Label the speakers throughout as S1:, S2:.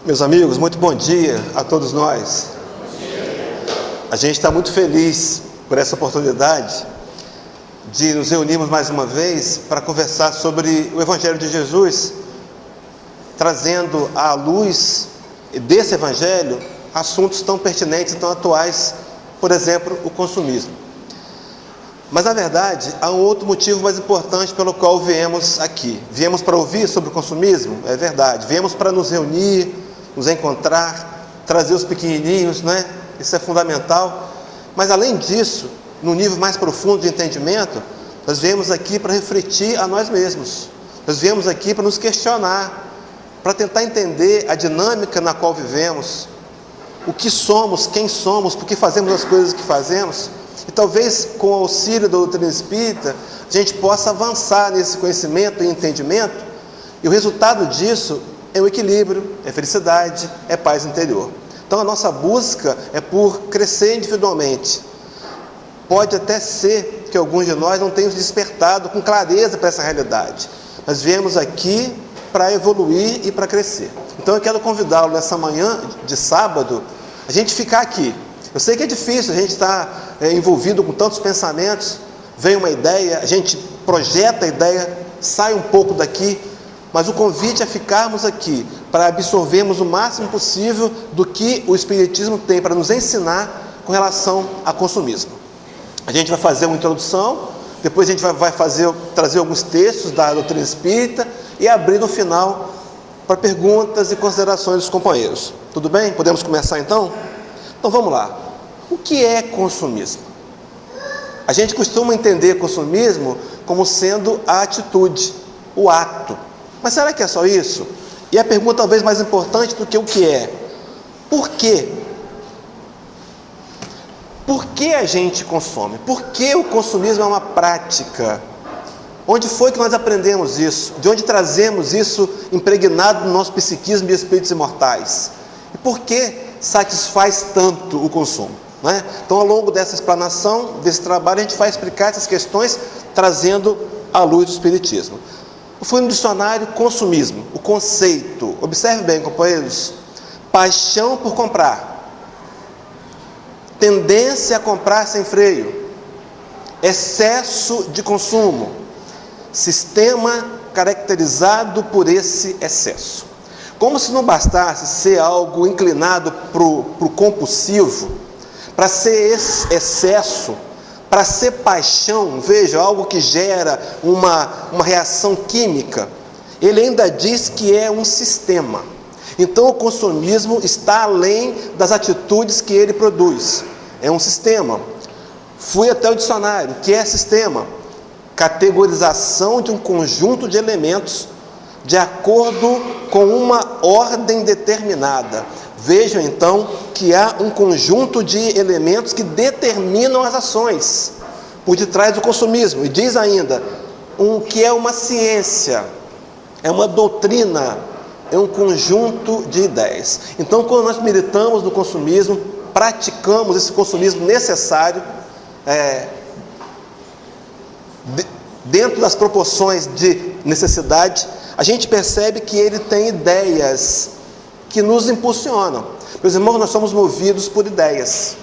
S1: Meus amigos, muito bom dia a todos nós. A gente está muito feliz por essa oportunidade de nos reunirmos mais uma vez para conversar sobre o Evangelho de Jesus, trazendo à luz desse Evangelho assuntos tão pertinentes e tão atuais, por exemplo, o consumismo. Mas, na verdade, há um outro motivo mais importante pelo qual viemos aqui. Viemos para ouvir sobre o consumismo? É verdade. Viemos para nos reunir, nos encontrar, trazer os pequenininhos, né? Isso é fundamental. Mas, além disso, no nível mais profundo de entendimento, nós viemos aqui para refletir a nós mesmos. Nós viemos aqui para nos questionar, para tentar entender a dinâmica na qual vivemos, o que somos, quem somos, por que fazemos as coisas que fazemos. E talvez com o auxílio da doutrina espírita, a gente possa avançar nesse conhecimento e entendimento, e o resultado disso é o equilíbrio, é felicidade, é paz interior. Então a nossa busca é por crescer individualmente. Pode até ser que alguns de nós não tenham se despertado com clareza para essa realidade, mas viemos aqui para evoluir e para crescer. Então eu quero convidá-lo nessa manhã de sábado, a gente ficar aqui. Eu sei que é difícil, a gente está envolvido com tantos pensamentos, vem uma ideia, a gente projeta a ideia, sai um pouco daqui, mas o convite é ficarmos aqui para absorvermos o máximo possível do que o Espiritismo tem para nos ensinar com relação ao consumismo. A gente vai fazer uma introdução, depois a gente vai trazer alguns textos da doutrina espírita e abrir no final para perguntas e considerações dos companheiros. Tudo bem? Podemos começar então? Então vamos lá. O que é consumismo? A gente costuma entender consumismo como sendo a atitude, o ato. Mas será que é só isso? E a pergunta talvez mais importante do que o que é: por quê? Por que a gente consome? Por que o consumismo é uma prática? Onde foi que nós aprendemos isso? De onde trazemos isso impregnado no nosso psiquismo de espíritos imortais? E por que satisfaz tanto o consumo? Né? Então, ao longo dessa explanação, desse trabalho, a gente vai explicar essas questões, trazendo à luz do Espiritismo. Eu fui no dicionário consumismo, o conceito. Observe bem, companheiros: paixão por comprar, tendência a comprar sem freio, excesso de consumo, sistema caracterizado por esse excesso. Como se não bastasse ser algo inclinado para o compulsivo, para ser excesso, para ser paixão, veja, algo que gera uma reação química, ele ainda diz que é um sistema. Então o consumismo está além das atitudes que ele produz, é um sistema. Fui até o dicionário. O que é sistema? Categorização de um conjunto de elementos de acordo com uma ordem determinada. Vejam então que há um conjunto de elementos que determinam as ações por detrás do consumismo. E diz ainda que é uma ciência, é uma doutrina, é um conjunto de ideias. Então, quando nós militamos no consumismo, praticamos esse consumismo necessário, dentro das proporções de necessidade, a gente percebe que ele tem ideias que nos impulsionam. Meus irmãos, nós somos movidos por ideias,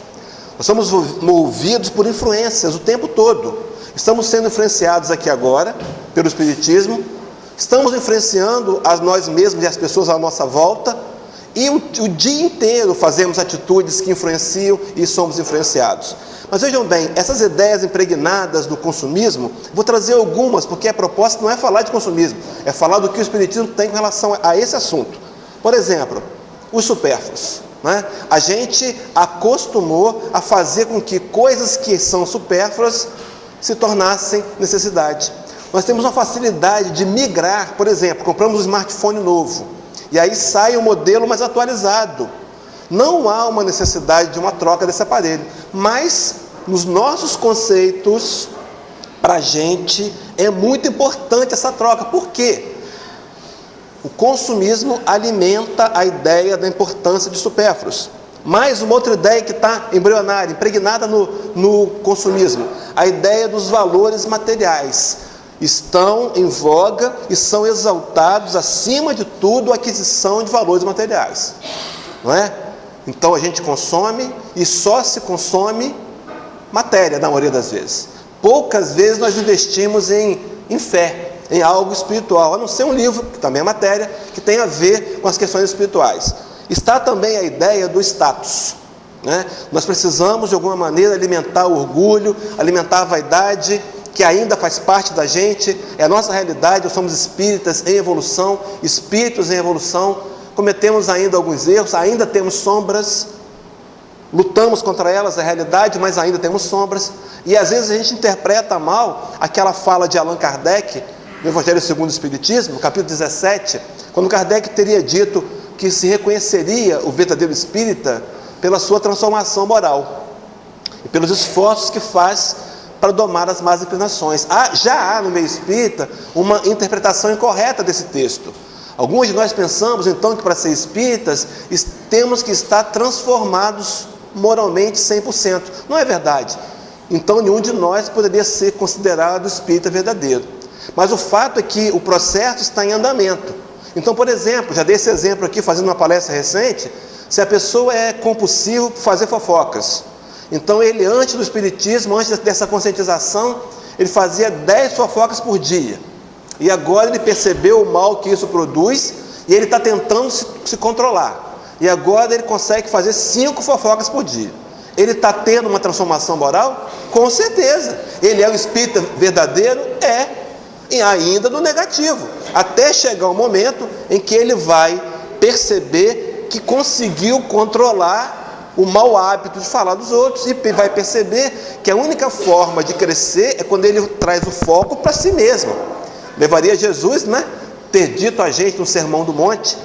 S1: nós somos movidos por influências o tempo todo. Estamos sendo influenciados aqui agora pelo Espiritismo, estamos influenciando a nós mesmos e as pessoas à nossa volta, e o dia inteiro fazemos atitudes que influenciam e somos influenciados. Mas vejam bem, essas ideias impregnadas do consumismo, vou trazer algumas, porque a proposta não é falar de consumismo, é falar do que o Espiritismo tem com relação a esse assunto. Por exemplo, os supérfluos, né? A gente acostumou a fazer com que coisas que são supérfluas se tornassem necessidade. Nós temos uma facilidade de migrar. Por exemplo, compramos um smartphone novo, e aí sai um modelo mais atualizado. Não há uma necessidade de uma troca desse aparelho, mas nos nossos conceitos, para a gente é muito importante essa troca. Por quê? O consumismo alimenta a ideia da importância de supérfluos. Mais uma outra ideia que está embrionária, impregnada no consumismo: a ideia dos valores materiais. estão em voga e são exaltados acima de tudo a aquisição de valores materiais, não é? Então a gente consome e só se consome matéria na maioria das vezes. Poucas vezes nós investimos em fé, em algo espiritual, a não ser um livro, que também é matéria, que tem a ver com as questões espirituais. Está também a ideia do status, né? Nós precisamos de alguma maneira alimentar o orgulho, alimentar a vaidade, que ainda faz parte da gente, é a nossa realidade. Nós somos espíritas em evolução, espíritos em evolução, cometemos ainda alguns erros, ainda temos sombras, lutamos contra elas, é a realidade, mas ainda temos sombras, e às vezes a gente interpreta mal aquela fala de Allan Kardec, no Evangelho segundo o Espiritismo, no capítulo 17, quando Kardec teria dito que se reconheceria o verdadeiro espírita pela sua transformação moral, e pelos esforços que faz para domar as más inclinações. Já há no meio espírita uma interpretação incorreta desse texto. Alguns de nós pensamos então que para ser espíritas temos que estar transformados moralmente 100%. Não é verdade. Então nenhum de nós poderia ser considerado espírita verdadeiro. Mas o fato é que o processo está em andamento. Então, por exemplo, já dei esse exemplo aqui fazendo uma palestra recente, se a pessoa é compulsiva por fazer fofocas, então ele, antes do espiritismo, antes dessa conscientização, ele fazia 10 fofocas por dia. E agora ele percebeu o mal que isso produz e ele está tentando se controlar. E agora ele consegue fazer 5 fofocas por dia. Ele está tendo uma transformação moral? Com certeza. Ele é o espírita verdadeiro? É. E ainda no negativo. Até chegar o momento em que ele vai perceber que conseguiu controlar o mau hábito de falar dos outros, e vai perceber que a única forma de crescer é quando ele traz o foco para si mesmo. Levaria Jesus, né, ter dito a gente no Sermão do Monte,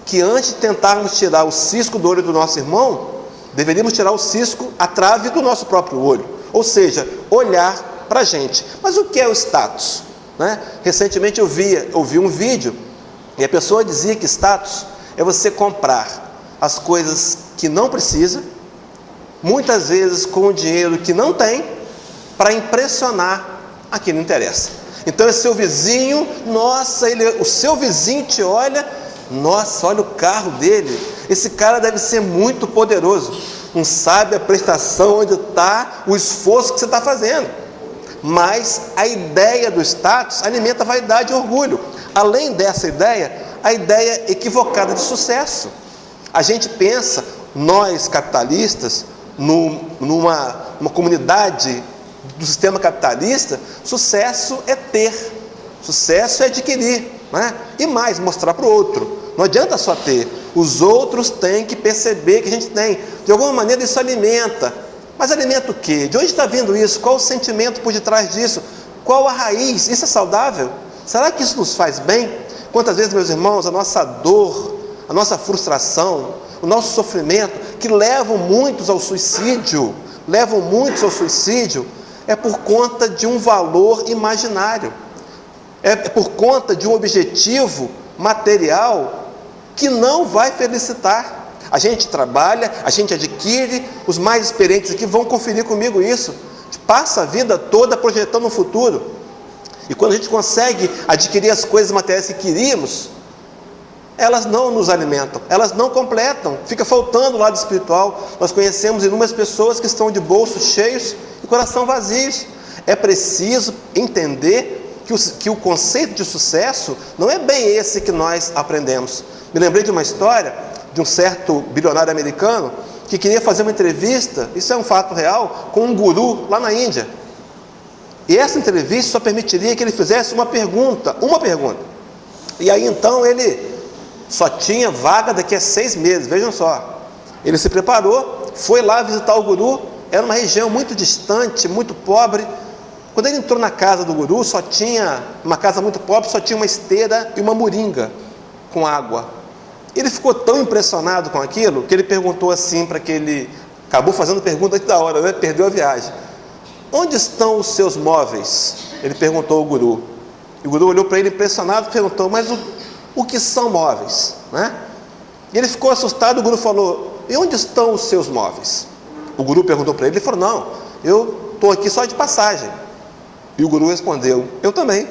S1: que antes de tentarmos tirar o cisco do olho do nosso irmão, deveríamos tirar o cisco, a trave do nosso próprio olho, ou seja, olhar para a gente. Mas o que é o status, né? Recentemente eu ouvi um vídeo, e a pessoa dizia que status é você comprar as coisas que não precisa, muitas vezes com o dinheiro que não tem, para impressionar a quem não interessa. Então é seu vizinho, nossa, o seu vizinho te olha, nossa, olha o carro dele, esse cara deve ser muito poderoso, não sabe a prestação, onde está o esforço que você está fazendo. Mas a ideia do status alimenta a vaidade e orgulho. Além dessa ideia, a ideia equivocada de sucesso. A gente pensa, nós capitalistas, numa comunidade do sistema capitalista, sucesso é ter, sucesso é adquirir, né? E mais, mostrar para o outro. Não adianta só ter, os outros têm que perceber que a gente tem. De alguma maneira isso alimenta. Mas alimenta o quê? De onde está vindo isso? Qual o sentimento por detrás disso? Qual a raiz? Isso é saudável? Será que isso nos faz bem? Quantas vezes, meus irmãos, a nossa dor, a nossa frustração, o nosso sofrimento, que levam muitos ao suicídio, é por conta de um valor imaginário, é por conta de um objetivo material que não vai felicitar. A gente trabalha, a gente adquire, os mais experientes aqui vão conferir comigo isso, a gente passa a vida toda projetando um futuro, e quando a gente consegue adquirir as coisas materiais que queríamos, elas não nos alimentam, elas não completam, fica faltando o lado espiritual. Nós conhecemos inúmeras pessoas que estão de bolsos cheios e coração vazios. É preciso entender que o conceito de sucesso não é bem esse que nós aprendemos. Me lembrei de uma história de um certo bilionário americano que queria fazer uma entrevista, isso é um fato real, com um guru lá na Índia. E essa entrevista só permitiria que ele fizesse uma pergunta. E aí então ele só tinha vaga daqui a 6 meses, vejam só. Ele se preparou, foi lá visitar o guru, era uma região muito distante, muito pobre. Quando ele entrou na casa do guru, uma casa muito pobre, só tinha uma esteira e uma moringa com água. Ele ficou tão impressionado com aquilo, que ele perguntou assim para aquele... Acabou fazendo pergunta antes da hora, né? Perdeu a viagem. Onde estão os seus móveis? Ele perguntou ao guru. E o guru olhou para ele impressionado e perguntou, mas o que são móveis, né? E ele ficou assustado. O guru falou, e onde estão os seus móveis? O guru perguntou para ele falou, não, eu estou aqui só de passagem. E o guru respondeu, eu também.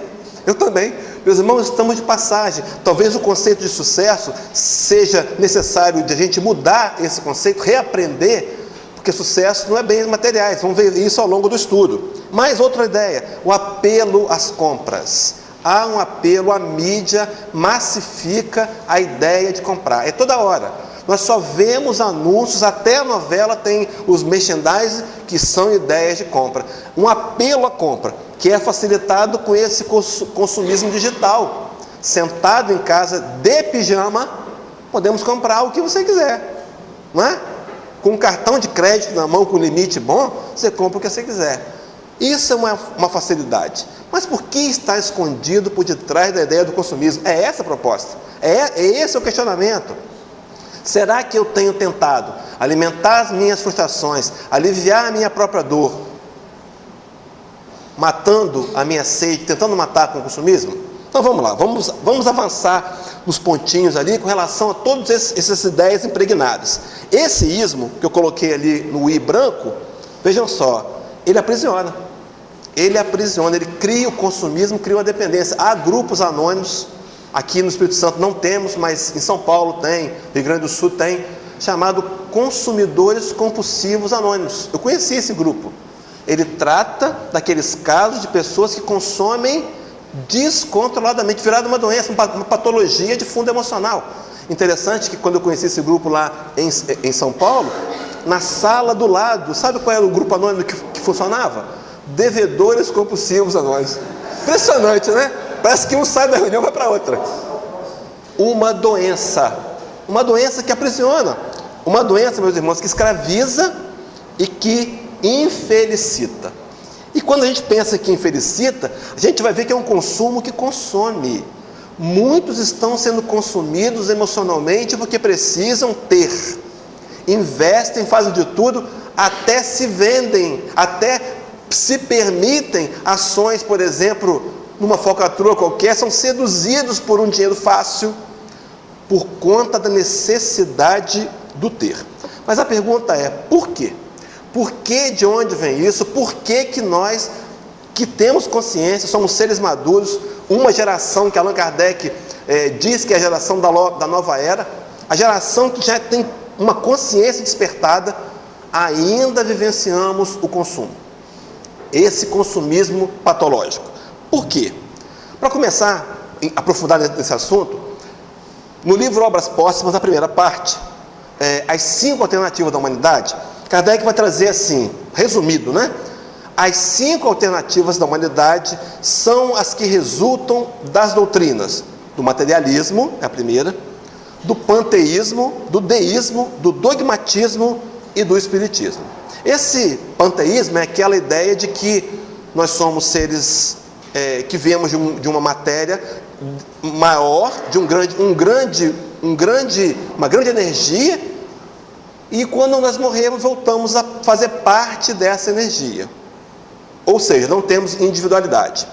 S1: Eu também. Meus irmãos, estamos de passagem. Talvez o conceito de sucesso seja necessário de a gente mudar esse conceito, reaprender, porque sucesso não é bens materiais. Vamos ver isso ao longo do estudo. Mais outra ideia, o apelo às compras. Há um apelo, a mídia massifica a ideia de comprar. É toda hora. Nós só vemos anúncios, até a novela tem os merchandising que são ideias de compra. Um apelo à compra, que é facilitado com esse consumismo digital. Sentado em casa, de pijama, podemos comprar o que você quiser, não é? Com um cartão de crédito na mão, com limite bom, você compra o que você quiser. Isso é uma facilidade. Mas por que está escondido por detrás da ideia do consumismo? É essa a proposta. Esse é o questionamento. Será que eu tenho tentado alimentar as minhas frustrações, aliviar a minha própria dor, matando a minha sede, tentando matar com o consumismo? Então vamos lá, vamos avançar nos pontinhos ali com relação a todas essas ideias impregnadas. Esse ismo que eu coloquei ali no i branco, vejam só, ele aprisiona, ele cria o consumismo, cria uma dependência. Há grupos anônimos, aqui no Espírito Santo não temos, mas em São Paulo tem, Rio Grande do Sul tem, chamado Consumidores Compulsivos Anônimos. Eu conheci esse grupo. Ele trata daqueles casos de pessoas que consomem descontroladamente, virado uma doença, uma patologia de fundo emocional. Interessante que quando eu conheci esse grupo lá em São Paulo, na sala do lado, sabe qual era o grupo anônimo que funcionava? Devedores Compulsivos Anônimos. Impressionante, né? Parece que um sai da reunião e vai para outra. Uma doença que aprisiona, uma doença, meus irmãos, que escraviza e que infelicita. E quando a gente pensa que infelicita, a gente vai ver que é um consumo que consome. Muitos estão sendo consumidos emocionalmente porque precisam ter, investem, fazem de tudo, até se vendem, até se permitem ações, por exemplo, numa falcatrua qualquer, são seduzidos por um dinheiro fácil, por conta da necessidade do ter. Mas a pergunta é, por quê? Por que, de onde vem isso? Por que nós, que temos consciência, somos seres maduros, uma geração que Allan Kardec diz que é a geração da nova era, a geração que já tem uma consciência despertada, ainda vivenciamos o consumo, esse consumismo patológico. Por quê? Para começar a aprofundar nesse assunto, no livro Obras Póstumas, na primeira parte, as 5 alternativas da humanidade, Kardec vai trazer assim, resumido, né? As 5 alternativas da humanidade são as que resultam das doutrinas do materialismo, é a primeira, do panteísmo, do deísmo, do dogmatismo e do espiritismo. Esse panteísmo é aquela ideia de que nós somos seres que viemos de uma matéria maior, de uma grande energia, e quando nós morremos voltamos a fazer parte dessa energia. Ou seja, não temos individualidade.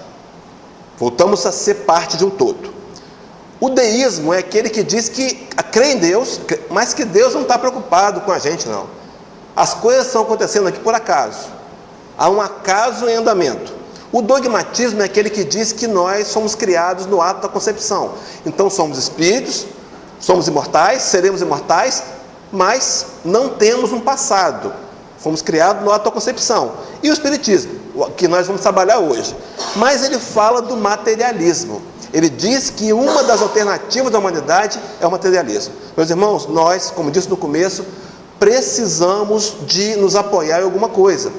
S1: Voltamos a ser parte de um todo. O deísmo é aquele que diz que crê em Deus, mas que Deus não está preocupado com a gente, não. As coisas estão acontecendo aqui por acaso. Há um acaso em andamento. O dogmatismo é aquele que diz que nós somos criados no ato da concepção. Então somos espíritos, somos imortais, seremos imortais, mas não temos um passado. Fomos criados no ato da concepção. E o espiritismo, que nós vamos trabalhar hoje. Mas ele fala do materialismo. Ele diz que uma das alternativas da humanidade é o materialismo. Meus irmãos, nós, como disse no começo, precisamos de nos apoiar em alguma coisa,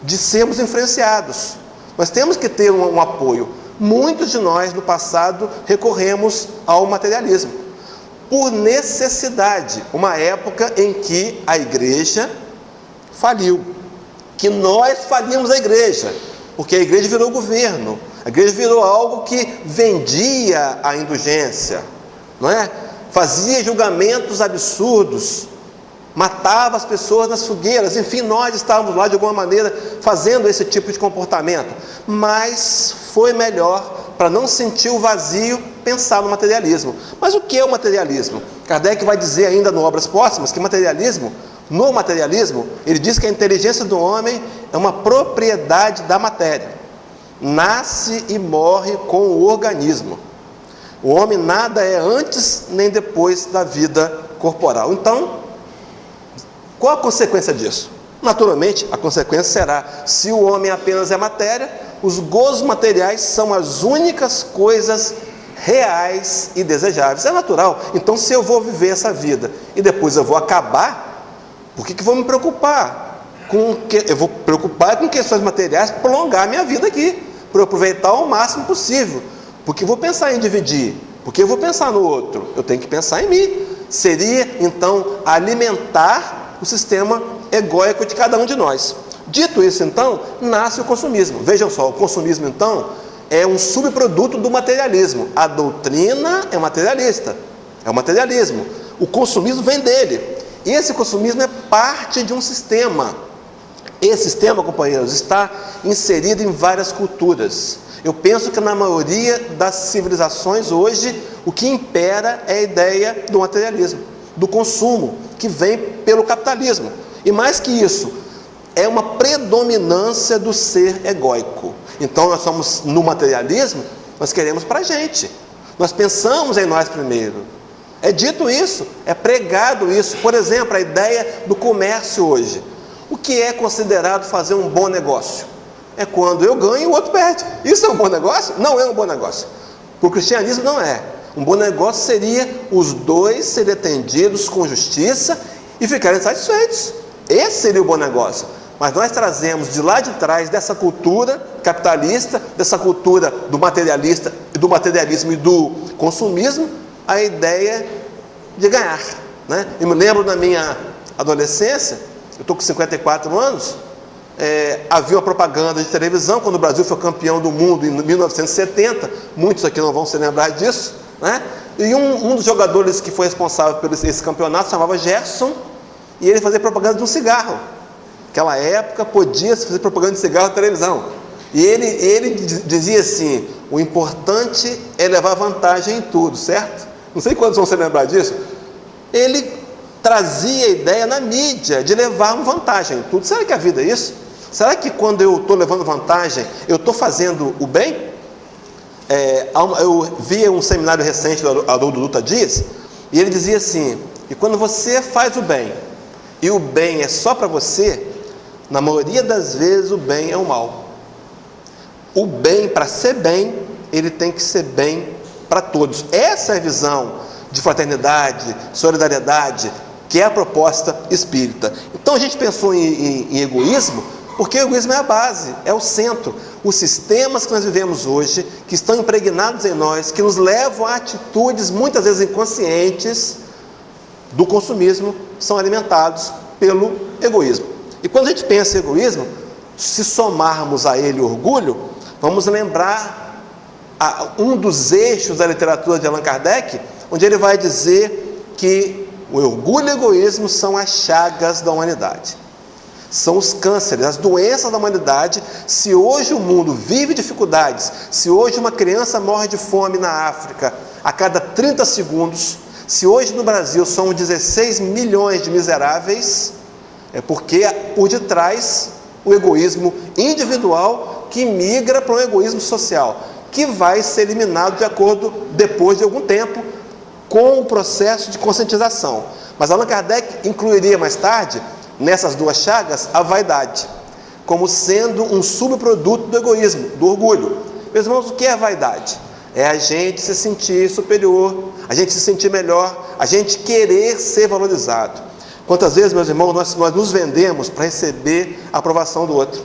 S1: de sermos influenciados. Nós temos que ter um apoio. Muitos de nós, no passado, recorremos ao materialismo, por necessidade, uma época em que a igreja faliu, que nós falimos a igreja, porque a igreja virou governo, a igreja virou algo que vendia a indulgência, não é? Fazia julgamentos absurdos, matava as pessoas nas fogueiras, enfim, nós estávamos lá de alguma maneira fazendo esse tipo de comportamento, mas foi melhor, para não sentir o vazio, pensar no materialismo. Mas o que é o materialismo? Kardec vai dizer ainda no Obras Póstumas que no materialismo, ele diz que a inteligência do homem é uma propriedade da matéria. nasce e morre com o organismo. O homem nada é antes nem depois da vida corporal. Então, qual a consequência disso? Naturalmente, a consequência será, se o homem apenas é matéria, os gozos materiais são as únicas coisas reais e desejáveis. É natural. Então, se eu vou viver essa vida e depois eu vou acabar, por que vou me preocupar? Eu vou preocupar com questões materiais, prolongar a minha vida aqui, para eu aproveitar o máximo possível. Porque eu vou pensar em dividir, porque eu vou pensar no outro, eu tenho que pensar em mim. Seria, então, alimentar o sistema egóico de cada um de nós. Dito isso, então, nasce o consumismo. Vejam só, o consumismo, então, é um subproduto do materialismo. A doutrina é materialista, é o materialismo. O consumismo vem dele. E esse consumismo é parte de um sistema. Esse sistema, companheiros, está inserido em várias culturas. Eu penso que na maioria das civilizações hoje, o que impera é a ideia do materialismo, do consumo, que vem pelo capitalismo. E mais que isso, é uma predominância do ser egóico. Então nós somos no materialismo, nós queremos para a gente. Nós pensamos em nós primeiro. É dito isso, é pregado isso. Por exemplo, a ideia do comércio hoje. O que é considerado fazer um bom negócio? É quando eu ganho e o outro perde. Isso é um bom negócio? Não é um bom negócio. Para o cristianismo não é. Um bom negócio seria os dois serem atendidos com justiça e ficarem satisfeitos. Esse seria o bom negócio. Mas nós trazemos de lá de trás, dessa cultura capitalista, dessa cultura do materialismo e do consumismo, a ideia de ganhar, né? Eu me lembro na minha adolescência, eu estou com 54 anos, havia uma propaganda de televisão, quando o Brasil foi campeão do mundo em 1970, muitos aqui não vão se lembrar disso, né? E um dos jogadores que foi responsável por esse campeonato chamava Gerson, e ele fazia propaganda de um cigarro. Naquela época podia-se fazer propaganda de cigarro na televisão. E ele dizia assim: o importante é levar vantagem em tudo, certo? Não sei quantos vão se lembrar disso. Ele trazia a ideia na mídia de levar vantagem em tudo. Será que a vida é isso? Será que quando eu estou levando vantagem, eu estou fazendo o bem? Eu vi um seminário recente do Haroldo Dutra Dias, e ele dizia assim: e quando você faz o bem, e o bem é só para você, na maioria das vezes o bem é o mal. O bem, para ser bem, ele tem que ser bem para todos. Essa é a visão de fraternidade, solidariedade, que é a proposta espírita. Então a gente pensou em egoísmo, porque o egoísmo é a base, é o centro. Os sistemas que nós vivemos hoje, que estão impregnados em nós, que nos levam a atitudes muitas vezes inconscientes do consumismo, são alimentados pelo egoísmo. E quando a gente pensa em egoísmo, se somarmos a ele orgulho, vamos lembrar um dos eixos da literatura de Allan Kardec, onde ele vai dizer que o orgulho e o egoísmo são as chagas da humanidade. São os cânceres, as doenças da humanidade. Se hoje o mundo vive dificuldades, se hoje uma criança morre de fome na África a cada 30 segundos, se hoje no Brasil são 16 milhões de miseráveis, é porque por detrás o egoísmo individual que migra para um egoísmo social, que vai ser eliminado depois de algum tempo, com o processo de conscientização. Mas Allan Kardec incluiria mais tarde, nessas duas chagas, a vaidade, como sendo um subproduto do egoísmo, do orgulho. Meus irmãos, o que é a vaidade? É a gente se sentir superior, a gente se sentir melhor, a gente querer ser valorizado. Quantas vezes, meus irmãos, nós nos vendemos para receber a aprovação do outro,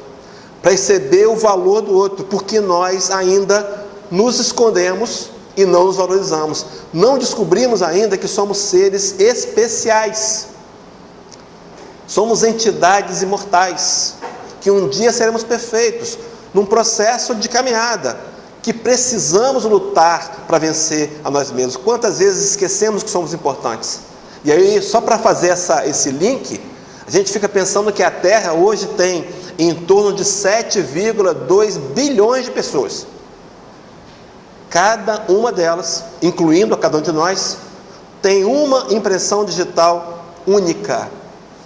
S1: para receber o valor do outro, porque nós ainda nos escondemos e não nos valorizamos. Não descobrimos ainda que somos seres especiais. Somos entidades imortais, que um dia seremos perfeitos, num processo de caminhada, que precisamos lutar para vencer a nós mesmos. Quantas vezes esquecemos que somos importantes? E aí, só para fazer esse link, a gente fica pensando que a Terra hoje tem em torno de 7,2 bilhões de pessoas. Cada uma delas, incluindo a cada um de nós, tem uma impressão digital única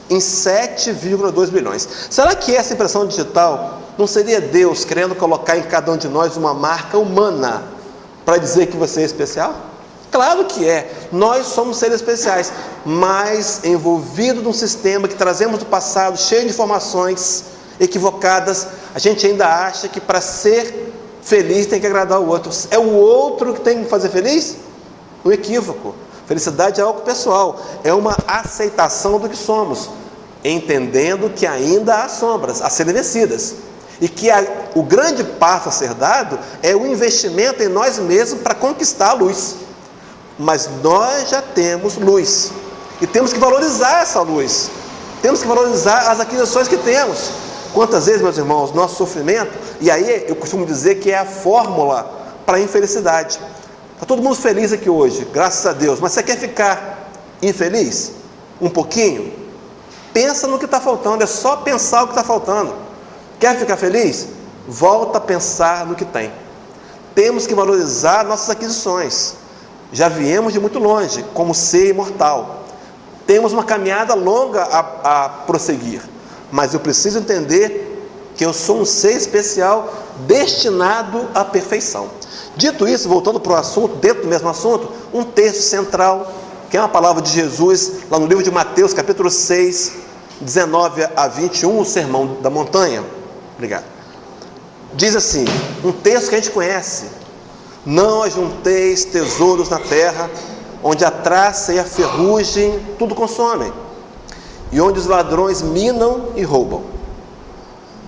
S1: em 7,2 bilhões. Será que essa impressão digital Não seria Deus querendo colocar em cada um de nós uma marca humana para dizer que você é especial? Claro que é. Nós somos seres especiais, mas envolvidos num sistema que trazemos do passado, cheio de informações equivocadas, a gente ainda acha que para ser feliz tem que agradar o outro. É o outro que tem que fazer feliz? Um equívoco. Felicidade é algo pessoal, é uma aceitação do que somos, entendendo que ainda há sombras a serem vencidas, e que o grande passo a ser dado é o investimento em nós mesmos para conquistar a luz. Mas nós já temos luz, e temos que valorizar essa luz, temos que valorizar as aquisições que temos. Quantas vezes, meus irmãos, nosso sofrimento, e aí eu costumo dizer que é a fórmula para a infelicidade. Está todo mundo feliz aqui hoje, graças a Deus, mas você quer ficar infeliz? Um pouquinho? Pensa no que está faltando, é só pensar o que está faltando. Quer ficar feliz? Volta a pensar no que tem. Temos que valorizar nossas aquisições. Já viemos de muito longe, como ser imortal. Temos uma caminhada longa a prosseguir, mas eu preciso entender que eu sou um ser especial destinado à perfeição. Dito isso, voltando para o assunto, dentro do mesmo assunto, um texto central, que é uma palavra de Jesus, lá no livro de Mateus, capítulo 6, 19 a 21, o Sermão da Montanha. Obrigado. Diz assim, um texto que a gente conhece: não ajunteis tesouros na terra, onde a traça e a ferrugem tudo consomem, e onde os ladrões minam e roubam.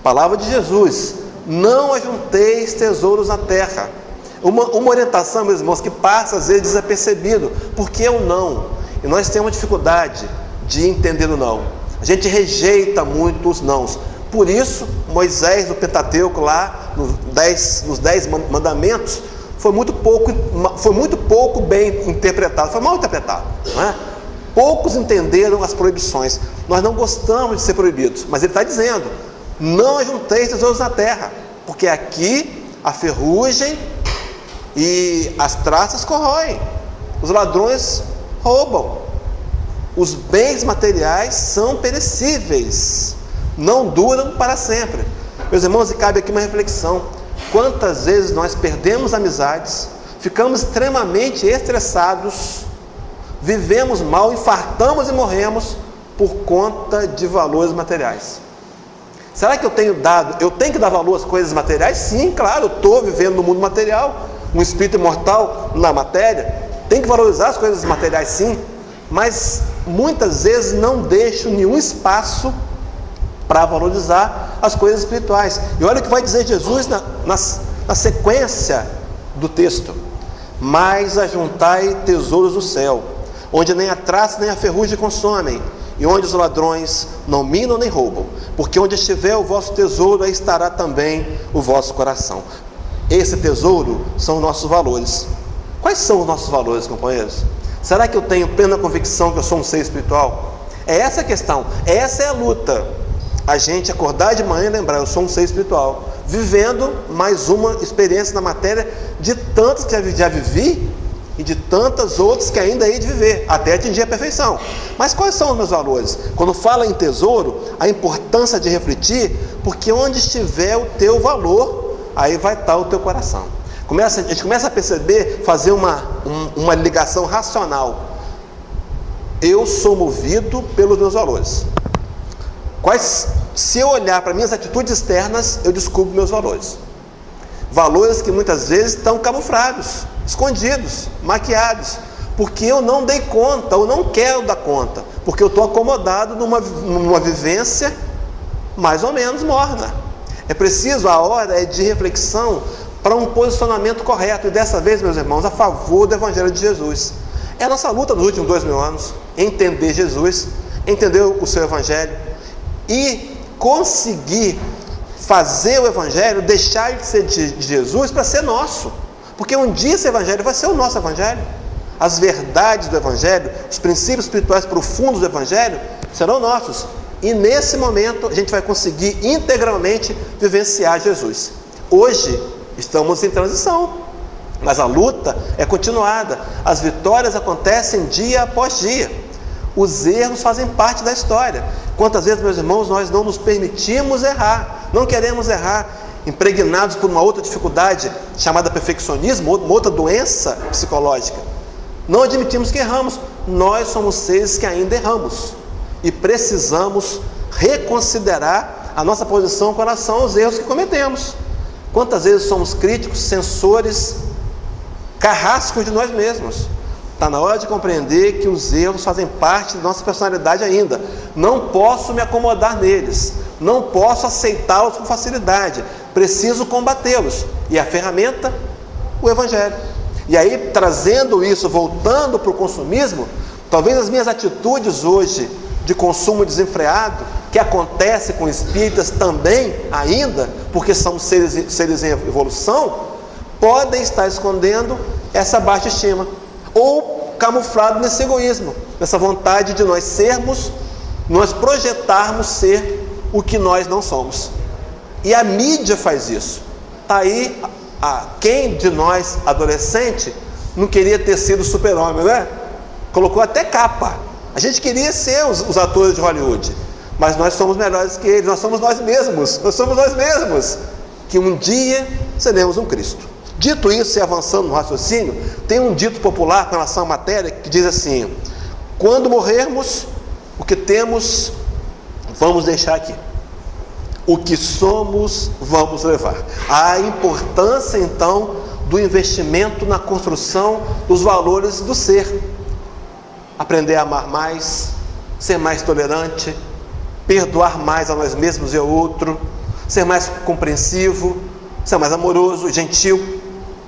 S1: Palavra de Jesus: não ajunteis tesouros na terra. Uma orientação, meus irmãos, que passa às vezes desapercebido, porque é um não, e nós temos dificuldade de entender o não. A gente rejeita muito os nãos. Por isso, Moisés, no Pentateuco, lá nos 10 mandamentos, foi muito pouco bem interpretado, foi mal interpretado, não é? Poucos entenderam as proibições. Nós não gostamos de ser proibidos, mas ele está dizendo: não ajunteis tesouros na terra, porque aqui a ferrugem e as traças corroem, os ladrões roubam, os bens materiais são perecíveis, não duram para sempre. Meus irmãos, e cabe aqui uma reflexão: quantas vezes nós perdemos amizades, ficamos extremamente estressados, vivemos mal, infartamos e morremos por conta de valores materiais? Será que eu tenho que dar valor às coisas materiais? Sim, claro, eu estou vivendo no mundo material, um espírito imortal na matéria, tem que valorizar as coisas materiais, sim, mas muitas vezes não deixo nenhum espaço para valorizar as coisas espirituais. E olha o que vai dizer Jesus na sequência do texto: mas ajuntai tesouros no céu, onde nem a traça nem a ferrugem consomem, e onde os ladrões não minam nem roubam, porque onde estiver o vosso tesouro, aí estará também o vosso coração. Esse tesouro são os nossos valores. Quais são os nossos valores, companheiros? Será que eu tenho plena convicção que eu sou um ser espiritual? É essa a questão, essa é a luta. A gente acordar de manhã e lembrar: eu sou um ser espiritual, vivendo mais uma experiência na matéria de tantas que já vivi e de tantas outras que ainda hei de viver, até atingir a perfeição. Mas quais são os meus valores? Quando fala em tesouro, a importância de refletir, porque onde estiver o teu valor, aí vai estar o teu coração. A gente começa a perceber, fazer uma ligação racional. Eu sou movido pelos meus valores. Se eu olhar para minhas atitudes externas, eu descubro meus valores. Valores que muitas vezes estão camuflados, escondidos, maquiados, porque eu não dei conta, ou não quero dar conta, porque eu estou acomodado numa vivência mais ou menos morna. É preciso, a hora é de reflexão para um posicionamento correto, e dessa vez, meus irmãos, a favor do Evangelho de Jesus. É a nossa luta nos últimos 2000 anos, entender Jesus, entender o seu Evangelho, e conseguir fazer o Evangelho, deixar de ser de Jesus para ser nosso, porque um dia esse Evangelho vai ser o nosso Evangelho. As verdades do Evangelho, os princípios espirituais profundos do Evangelho serão nossos, e nesse momento a gente vai conseguir integralmente vivenciar Jesus. Hoje estamos em transição, mas a luta é continuada, as vitórias acontecem dia após dia. Os erros fazem parte da história. Quantas vezes, meus irmãos, nós não nos permitimos errar, não queremos errar, impregnados por uma outra dificuldade chamada perfeccionismo, uma outra doença psicológica. Não admitimos que erramos. Nós somos seres que ainda erramos e precisamos reconsiderar a nossa posição com relação aos erros que cometemos. Quantas vezes somos críticos, censores, carrascos de nós mesmos? Está na hora de compreender que os erros fazem parte da nossa personalidade ainda. Não posso me acomodar neles, não posso aceitá-los com facilidade, preciso combatê-los. E a ferramenta? O Evangelho. E aí, trazendo isso, voltando para o consumismo, talvez as minhas atitudes hoje de consumo desenfreado, que acontece com espíritas também ainda, porque são seres em evolução, podem estar escondendo essa baixa estima, ou camuflado nesse egoísmo, nessa vontade de nós projetarmos ser o que nós não somos. E a mídia faz isso. Está aí, quem de nós, adolescente, não queria ter sido super-homem, né? Colocou até capa. A gente queria ser os atores de Hollywood, mas nós somos melhores que eles, nós somos nós mesmos, que um dia seremos um Cristo. Dito isso, e avançando no raciocínio, tem um dito popular com relação à matéria que diz assim: quando morrermos, o que temos vamos deixar aqui, o que somos vamos levar. A importância então do investimento na construção dos valores do ser. Aprender a amar mais, ser mais tolerante, perdoar mais a nós mesmos e ao outro, ser mais compreensivo, ser mais amoroso, gentil.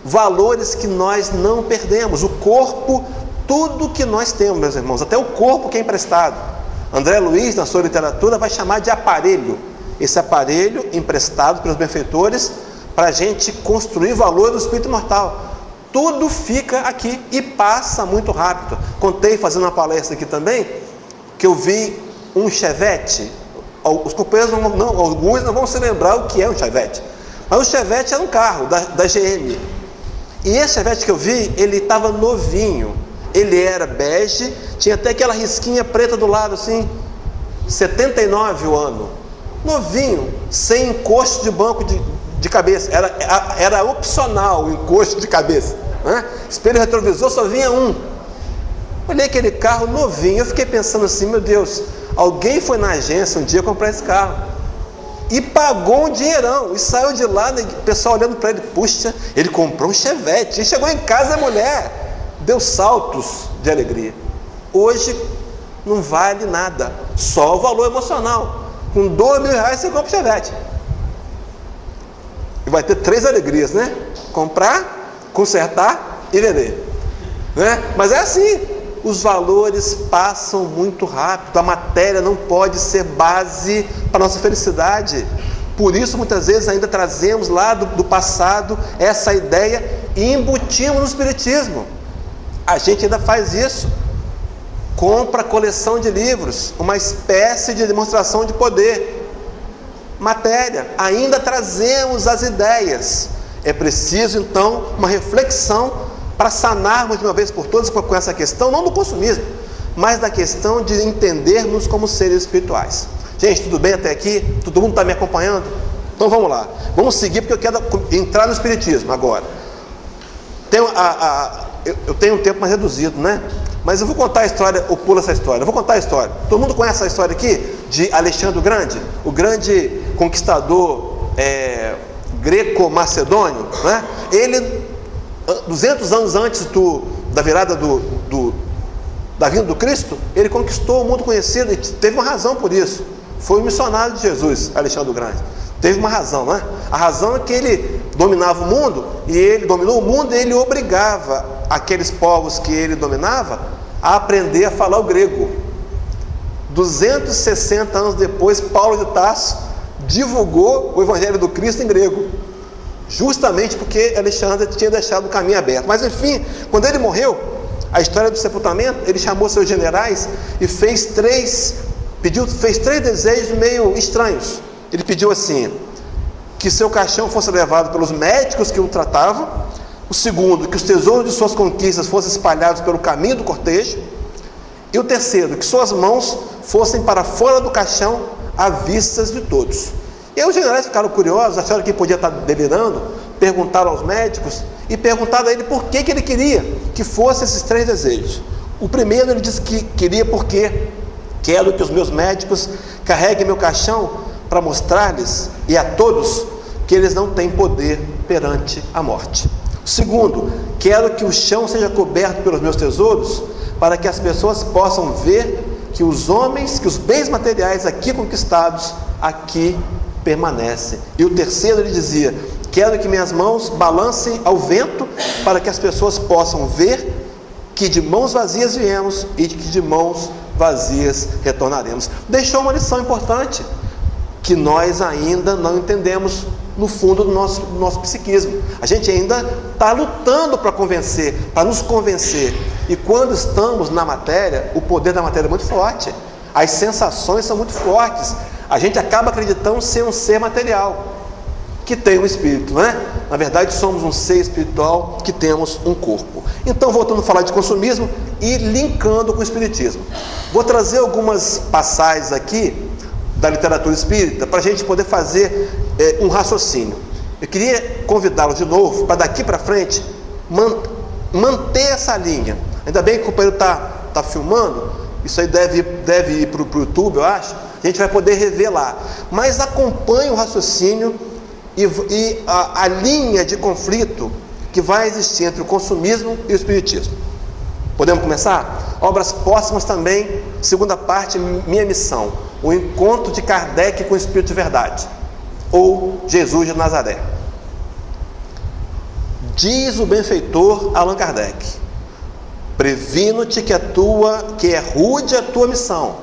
S1: Valores que nós não perdemos. O corpo, tudo que nós temos, meus irmãos, até o corpo que é emprestado. André Luiz, na sua literatura, vai chamar de aparelho. Esse aparelho emprestado pelos benfeitores para a gente construir valor do espírito imortal. Tudo fica aqui e passa muito rápido. Contei, fazendo uma palestra aqui também, que eu vi um Chevette. Os companheiros alguns não vão se lembrar o que é um Chevette, mas o Chevette era um carro da GM. E esse Chevette que eu vi, ele estava novinho, ele era bege, tinha até aquela risquinha preta do lado assim, 79 o ano, novinho, sem encosto de banco de cabeça, era opcional o encosto de cabeça, né? Espelho retrovisor só vinha um. Olhei aquele carro novinho, eu fiquei pensando assim, meu Deus, alguém foi na agência um dia comprar esse carro e pagou um dinheirão, e saiu de lá, o pessoal olhando para ele, puxa, ele comprou um Chevette, e chegou em casa, a mulher deu saltos de alegria. Hoje não vale nada, só o valor emocional. Com R$2.000 você compra um Chevette, e vai ter 3 alegrias, né? Comprar, consertar e vender, né? Mas é assim, os valores passam muito rápido, a matéria não pode ser base para a nossa felicidade. Por isso, muitas vezes, ainda trazemos lá do passado essa ideia e embutimos no espiritismo. A gente ainda faz isso, compra coleção de livros, uma espécie de demonstração de poder. Matéria, ainda trazemos as ideias. É preciso, então, uma reflexão para sanarmos de uma vez por todas com essa questão, não do consumismo, mas da questão de entendermos como seres espirituais. Gente, tudo bem até aqui? Todo mundo está me acompanhando? Então vamos lá, vamos seguir, porque eu quero entrar no espiritismo agora. Eu tenho um tempo mais reduzido, né? Mas eu vou contar a história, ou pulo essa história. Eu vou contar a história. Todo mundo conhece a história aqui de Alexandre o Grande, o grande conquistador greco-macedônio, né? Ele, 200 anos antes da virada da vinda do Cristo, ele conquistou o mundo conhecido e teve uma razão por isso. Foi o missionário de Jesus, Alexandre o Grande. Teve uma razão, né? A razão é que ele dominava o mundo, e ele dominou o mundo, e ele obrigava aqueles povos que ele dominava a aprender a falar o grego. 260 anos depois, Paulo de Tarso divulgou o Evangelho do Cristo em grego, justamente porque Alexandre tinha deixado o caminho aberto. Mas enfim, quando ele morreu, a história do sepultamento, ele chamou seus generais e fez três desejos meio estranhos. Ele pediu assim: que seu caixão fosse levado pelos médicos que o tratavam. O segundo, que os tesouros de suas conquistas fossem espalhados pelo caminho do cortejo. E o terceiro, que suas mãos fossem para fora do caixão à vista de todos. E aí os generais ficaram curiosos, acharam que podia estar delirando, perguntaram aos médicos e perguntaram a ele por que ele queria que fossem esses 3 desejos. O primeiro, ele disse que queria porque quero que os meus médicos carreguem meu caixão para mostrar-lhes e a todos que eles não têm poder perante a morte. O segundo, quero que o chão seja coberto pelos meus tesouros, para que as pessoas possam ver que os homens, que os bens materiais aqui conquistados, aqui permanecem. E o terceiro, ele dizia, quero que minhas mãos balancem ao vento, para que as pessoas possam ver que de mãos vazias viemos e que de mãos vazias retornaremos. Deixou uma lição importante, que nós ainda não entendemos no fundo do nosso psiquismo. A gente ainda está lutando para convencer, para nos convencer. E quando estamos na matéria, o poder da matéria é muito forte. As sensações são muito fortes. A gente acaba acreditando ser um ser material, que tem um espírito, não é? Na verdade, somos um ser espiritual que temos um corpo. Então, voltando a falar de consumismo e linkando com o espiritismo. Vou trazer algumas passagens aqui da literatura espírita para a gente poder fazer um raciocínio. Eu queria convidá-los de novo para daqui para frente manter essa linha. Ainda bem que o companheiro está filmando, isso aí deve ir para o YouTube, eu acho. A gente vai poder rever lá, mas acompanhe o raciocínio e a linha de conflito que vai existir entre o consumismo e o espiritismo. Podemos começar? Obras Póstumas também, segunda parte, Minha Missão, o encontro de Kardec com o Espírito de Verdade, ou Jesus de Nazaré. Diz o benfeitor Allan Kardec: previno-te que é rude a tua missão,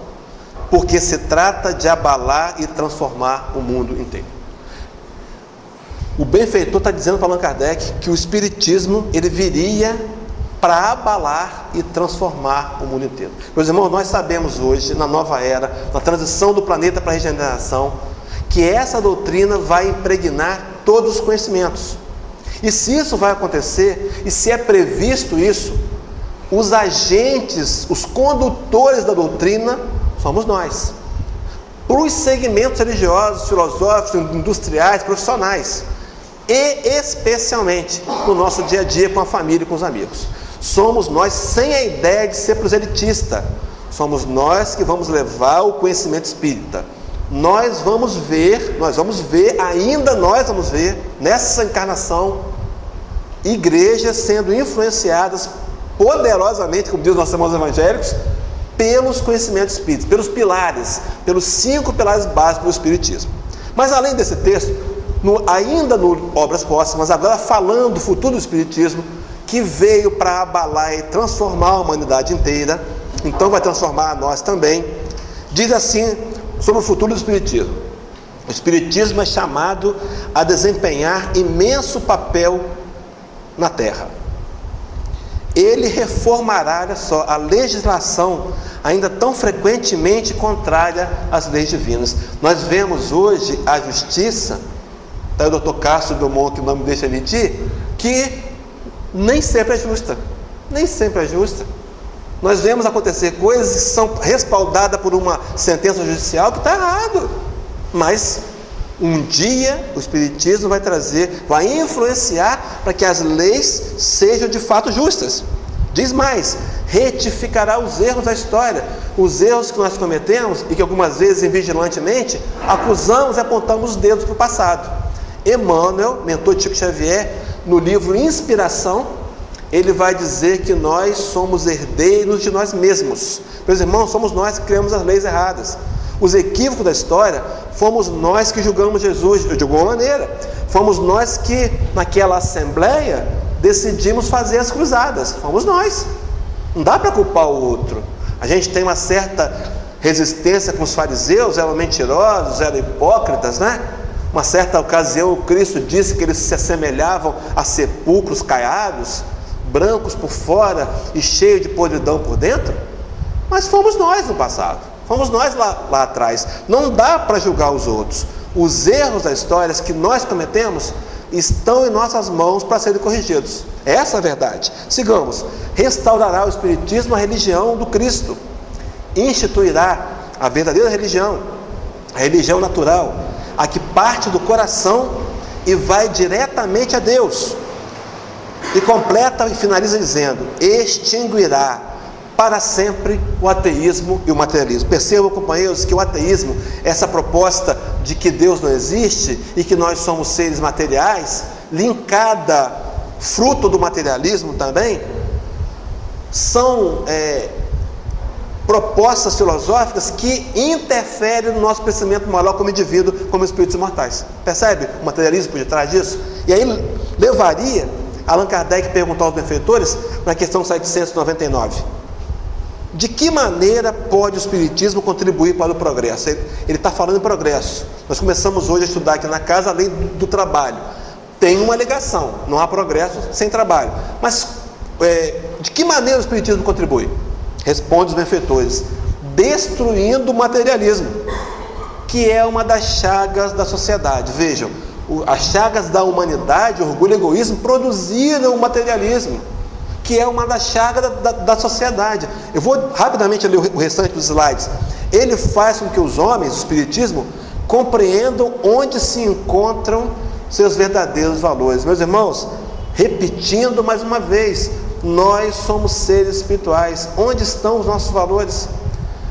S1: porque se trata de abalar e transformar o mundo inteiro. O benfeitor está dizendo para Allan Kardec que o espiritismo ele viria para abalar e transformar o mundo inteiro. Meus irmãos, nós sabemos hoje, na nova era, na transição do planeta para a regeneração, que essa doutrina vai impregnar todos os conhecimentos. E se isso vai acontecer, e se é previsto isso, os agentes, os condutores da doutrina somos nós. Para os segmentos religiosos, filosóficos, industriais, profissionais, e especialmente no nosso dia a dia com a família e com os amigos. Somos nós, sem a ideia de ser proselitista, somos nós que vamos levar o conhecimento espírita. Nós vamos ver nessa encarnação igrejas sendo influenciadas poderosamente, como diz os nossos irmãos evangélicos, pelos conhecimentos espíritas, pelos pilares, pelos 5 pilares básicos do espiritismo. Mas além desse texto, ainda no Obras Póstumas, agora falando do futuro do espiritismo, que veio para abalar e transformar a humanidade inteira, então vai transformar a nós também. Diz assim sobre o futuro do espiritismo: o espiritismo é chamado a desempenhar imenso papel na Terra. Ele reformará, olha só, a legislação ainda tão frequentemente contrária às leis divinas. Nós vemos hoje a justiça, o Dr. Castro Dumont, que não me deixa mentir, que nem sempre é justa. Nem sempre é justa. Nós vemos acontecer coisas que são respaldadas por uma sentença judicial que está errado. Mas um dia o espiritismo vai influenciar para que as leis sejam de fato justas. Diz mais: retificará os erros da história, os erros que nós cometemos e que algumas vezes invigilantemente acusamos e apontamos os dedos para o passado. Emmanuel, mentor de Chico Xavier, no livro Inspiração, ele vai dizer que nós somos herdeiros de nós mesmos. Meus irmãos, somos nós que criamos as leis erradas. Os equívocos da história, fomos nós que julgamos Jesus de alguma maneira. Fomos nós que, naquela assembleia, decidimos fazer as cruzadas. Fomos nós. Não dá para culpar o outro. A gente tem uma certa resistência com os fariseus, eram mentirosos, eram hipócritas, né? Uma certa ocasião o Cristo disse que eles se assemelhavam a sepulcros caiados, brancos por fora e cheios de podridão por dentro. Mas fomos nós no passado, fomos nós lá atrás. Não dá para julgar os outros. Os erros da história que nós cometemos estão em nossas mãos para serem corrigidos. Essa é a verdade. Sigamos. Restaurará o espiritismo a religião do Cristo. instituirá a verdadeira religião, a religião natural, a que parte do coração e vai diretamente a Deus. E completa e finaliza dizendo: extinguirá para sempre o ateísmo e o materialismo. Percebam, companheiros, que o ateísmo, essa proposta de que Deus não existe e que nós somos seres materiais, linkada, fruto do materialismo também, são propostas filosóficas que interferem no nosso pensamento moral como indivíduo, como espíritos imortais. Percebe o materialismo por detrás disso? E aí levaria Allan Kardec perguntar aos benfeitores na questão 799: de que maneira pode o espiritismo contribuir para o progresso? Ele está falando em progresso. Nós começamos hoje a estudar aqui na casa a lei do trabalho. Tem uma ligação, não há progresso sem trabalho. Mas de que maneira o espiritismo contribui? Responde os benfeitores: destruindo o materialismo, que é uma das chagas da sociedade. Vejam, as chagas da humanidade, orgulho e egoísmo, produziram o materialismo, que é uma das chagas da sociedade. Eu vou rapidamente ler o restante dos slides. Ele faz com que os homens, o espiritismo, compreendam onde se encontram seus verdadeiros valores. Meus irmãos, repetindo mais uma vez, nós somos seres espirituais. Onde estão os nossos valores?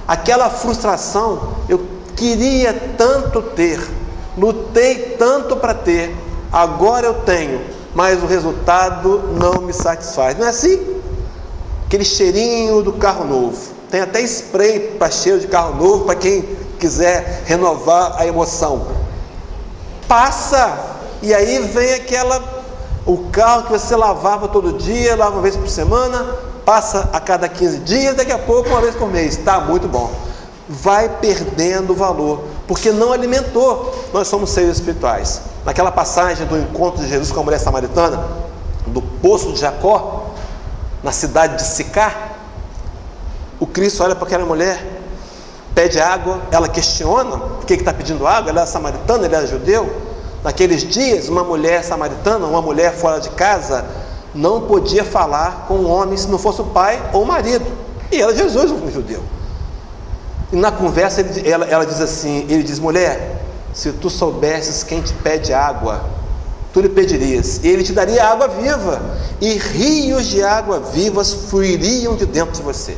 S1: Aquela frustração, eu queria tanto ter, lutei tanto para ter, agora eu tenho, mas o resultado não me satisfaz. Não é assim? Aquele cheirinho do carro novo. Tem até spray para cheiro de carro novo, para quem quiser renovar a emoção. Passa, e aí vem o carro que você lavava todo dia, lava uma vez por semana, passa a cada 15 dias, daqui a pouco uma vez por mês. Está muito bom. Vai perdendo valor, porque não alimentou. Nós somos seres espirituais. Naquela passagem do encontro de Jesus com a mulher samaritana, do poço de Jacó, na cidade de Sicar, o Cristo olha para aquela mulher, pede água, ela questiona: por que está pedindo água? Ela é samaritana, ele é judeu. Naqueles dias, uma mulher samaritana, uma mulher fora de casa, não podia falar com um homem se não fosse o pai ou o marido. E era Jesus, um judeu. E na conversa ela diz assim, ele diz: mulher, se tu soubesses quem te pede água, tu lhe pedirias, e ele te daria água viva, e rios de água vivas fluiriam de dentro de você,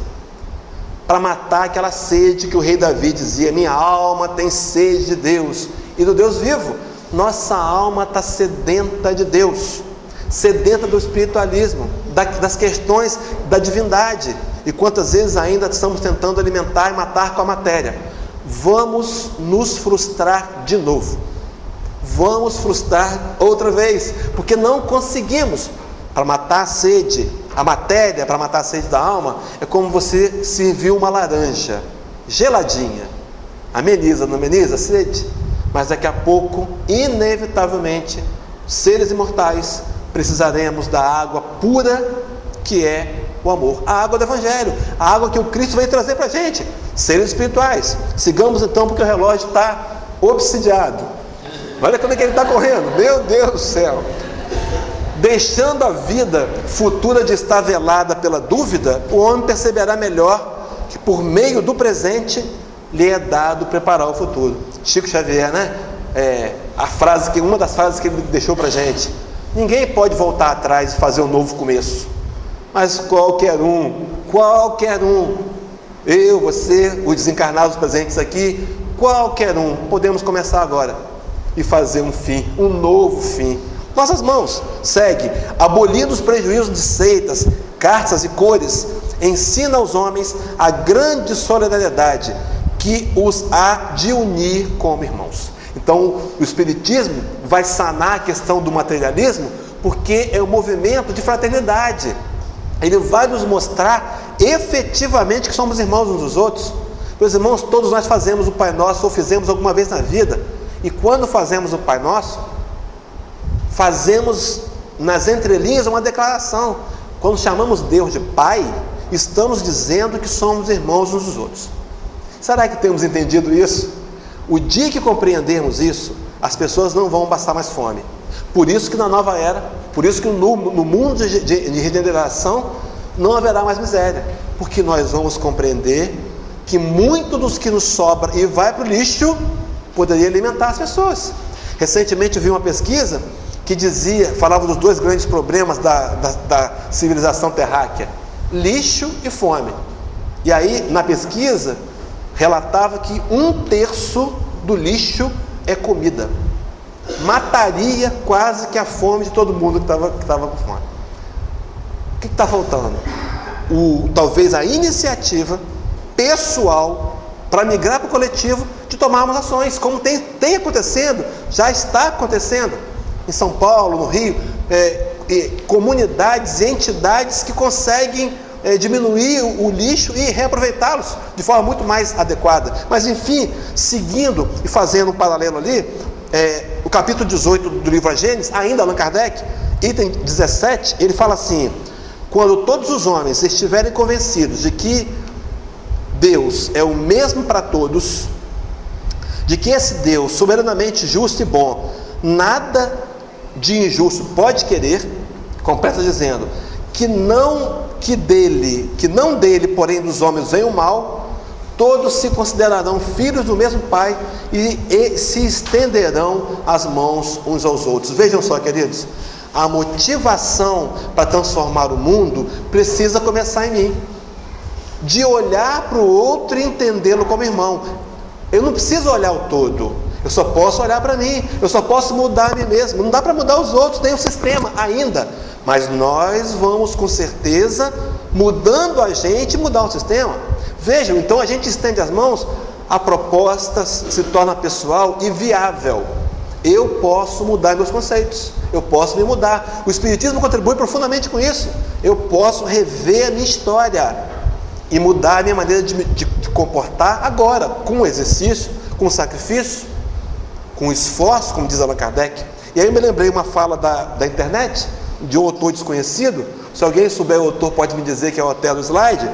S1: para matar aquela sede que o rei Davi dizia: minha alma tem sede de Deus e do Deus vivo. Nossa alma está sedenta de Deus, sedenta do espiritualismo, das questões da divindade. E quantas vezes ainda estamos tentando alimentar e matar com a matéria? Vamos nos frustrar de novo. Vamos frustrar outra vez, porque não conseguimos. Para matar a sede, a matéria, para matar a sede da alma, é como você serviu uma laranja geladinha. Ameniza, não ameniza a sede? Mas daqui a pouco, inevitavelmente, seres imortais, precisaremos da água pura, que é o amor, a água do Evangelho, a água que o Cristo veio trazer para a gente. Seres espirituais, sigamos então, porque o relógio está obsidiado. Olha como é que ele está correndo, meu Deus do céu. Deixando a vida futura de estar velada pela dúvida, o homem perceberá melhor que por meio do presente lhe é dado preparar o futuro. Chico Xavier, né? Uma das frases que ele deixou para a gente: ninguém pode voltar atrás e fazer um novo começo, mas qualquer um, eu, você, os desencarnados presentes aqui, qualquer um, podemos começar agora e fazer um fim, um novo fim. Nossas mãos, segue, abolindo os prejuízos de seitas, castas e cores, ensina aos homens a grande solidariedade que os há de unir como irmãos. Então, o Espiritismo vai sanar a questão do materialismo, porque é um movimento de fraternidade. Ele vai nos mostrar efetivamente que somos irmãos uns dos outros. Meus irmãos, todos nós fazemos o Pai Nosso, ou fizemos alguma vez na vida, e quando fazemos o Pai Nosso, fazemos nas entrelinhas uma declaração. Quando chamamos Deus de Pai, estamos dizendo que somos irmãos uns dos outros. Será que temos entendido isso? O dia que compreendermos isso, as pessoas não vão passar mais fome. Por isso que na nova era, por isso que no mundo de regeneração não haverá mais miséria, porque nós vamos compreender que muito dos que nos sobra e vai para o lixo poderia alimentar as pessoas. Recentemente eu vi uma pesquisa que falava dos dois grandes problemas da civilização terráquea: lixo e fome. E aí, na pesquisa, relatava que 1/3 do lixo é comida. Mataria quase que a fome de todo mundo que estava com fome. O que está faltando? Talvez a iniciativa pessoal para migrar para o coletivo de tomarmos ações, como tem acontecendo, já está acontecendo em São Paulo, no Rio, comunidades e entidades que conseguem diminuir o lixo e reaproveitá-los de forma muito mais adequada. Mas enfim, seguindo e fazendo um paralelo ali, o capítulo 18 do livro A Gênesis, ainda Allan Kardec, item 17, ele fala assim: quando todos os homens estiverem convencidos de que Deus é o mesmo para todos, de que esse Deus soberanamente justo e bom, nada de injusto pode querer, completa dizendo que não dele, porém dos homens vem o mal, todos se considerarão filhos do mesmo Pai e se estenderão as mãos uns aos outros. Vejam só, queridos, a motivação para transformar o mundo precisa começar em mim, de olhar para o outro e entendê-lo como irmão. Eu não preciso olhar o todo, eu só posso olhar para mim, eu só posso mudar a mim mesmo. Não dá para mudar os outros, nem o sistema ainda, mas nós vamos com certeza, mudando a gente, mudar o sistema. Vejam, então a gente estende as mãos, a proposta se torna pessoal e viável. Eu posso mudar meus conceitos, eu posso me mudar. O Espiritismo contribui profundamente com isso. Eu posso rever a minha história e mudar a minha maneira de comportar agora, com exercício, com sacrifício, com esforço, como diz Allan Kardec. E aí eu me lembrei uma fala da internet, de um autor desconhecido. Se alguém souber o autor, pode me dizer que é o hotel do slide.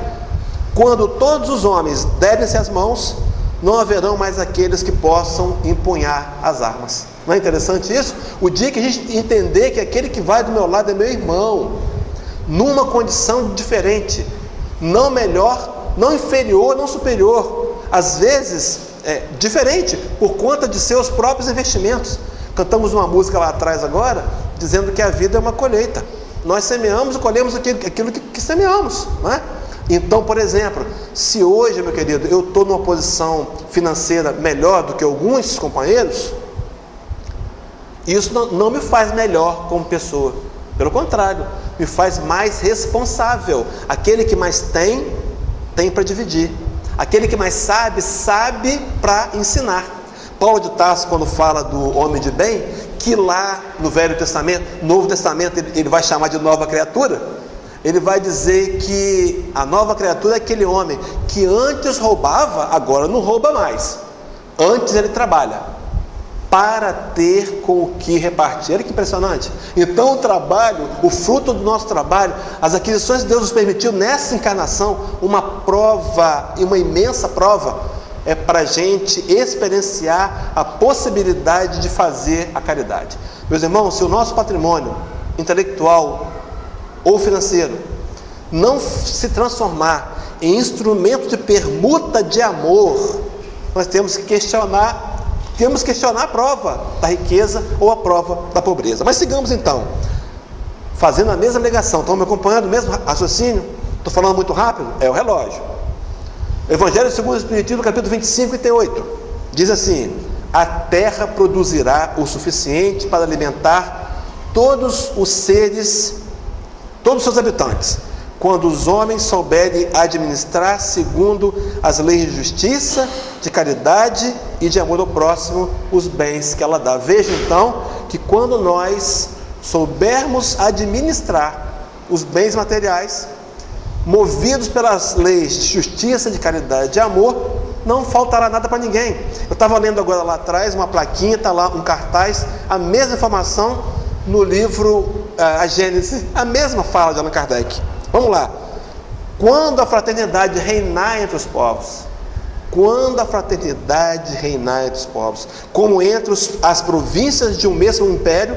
S1: Quando todos os homens derem-se as mãos, não haverão mais aqueles que possam empunhar as armas. Não é interessante isso? O dia que a gente entender que aquele que vai do meu lado é meu irmão, numa condição diferente, não melhor, não inferior, não superior, às vezes diferente por conta de seus próprios investimentos. Cantamos uma música lá atrás agora, dizendo que a vida é uma colheita. Nós semeamos e colhemos aquilo que semeamos, não é? Então, por exemplo, se hoje, meu querido, eu estou numa posição financeira melhor do que alguns companheiros, isso não me faz melhor como pessoa. Pelo contrário, me faz mais responsável. Aquele que mais tem para dividir. Aquele que mais sabe para ensinar. Paulo de Tarso, quando fala do homem de bem, que lá no Velho Testamento, Novo Testamento, ele vai chamar de nova criatura, ele vai dizer que a nova criatura é aquele homem que antes roubava, agora não rouba mais. Antes ele trabalha para ter com o que repartir. Olha que impressionante. Então o trabalho, o fruto do nosso trabalho, as aquisições que Deus nos permitiu nessa encarnação, uma prova, uma imensa prova, é para a gente experienciar a possibilidade de fazer a caridade. Meus irmãos, se o nosso patrimônio intelectual ou financeiro não se transformar em instrumento de permuta de amor, nós temos que questionar a prova da riqueza ou a prova da pobreza. Mas sigamos então, fazendo a mesma ligação. Estão me acompanhando, o mesmo raciocínio? Estou falando muito rápido? É o relógio. Evangelho segundo o Espiritismo, capítulo 25, item 8, diz assim: a terra produzirá o suficiente para alimentar todos os seres, todos os seus habitantes, quando os homens souberem administrar segundo as leis de justiça, de caridade e de amor ao próximo os bens que ela dá. Veja então que quando nós soubermos administrar os bens materiais, movidos pelas leis de justiça, de caridade, de amor, não faltará nada para ninguém. Eu estava lendo agora lá atrás uma plaquinha, está lá um cartaz, a mesma informação no livro A Gênesis, a mesma fala de Allan Kardec. Vamos lá. Quando a fraternidade reinar entre os povos, quando a fraternidade reinar entre os povos, como entre as províncias de um mesmo império,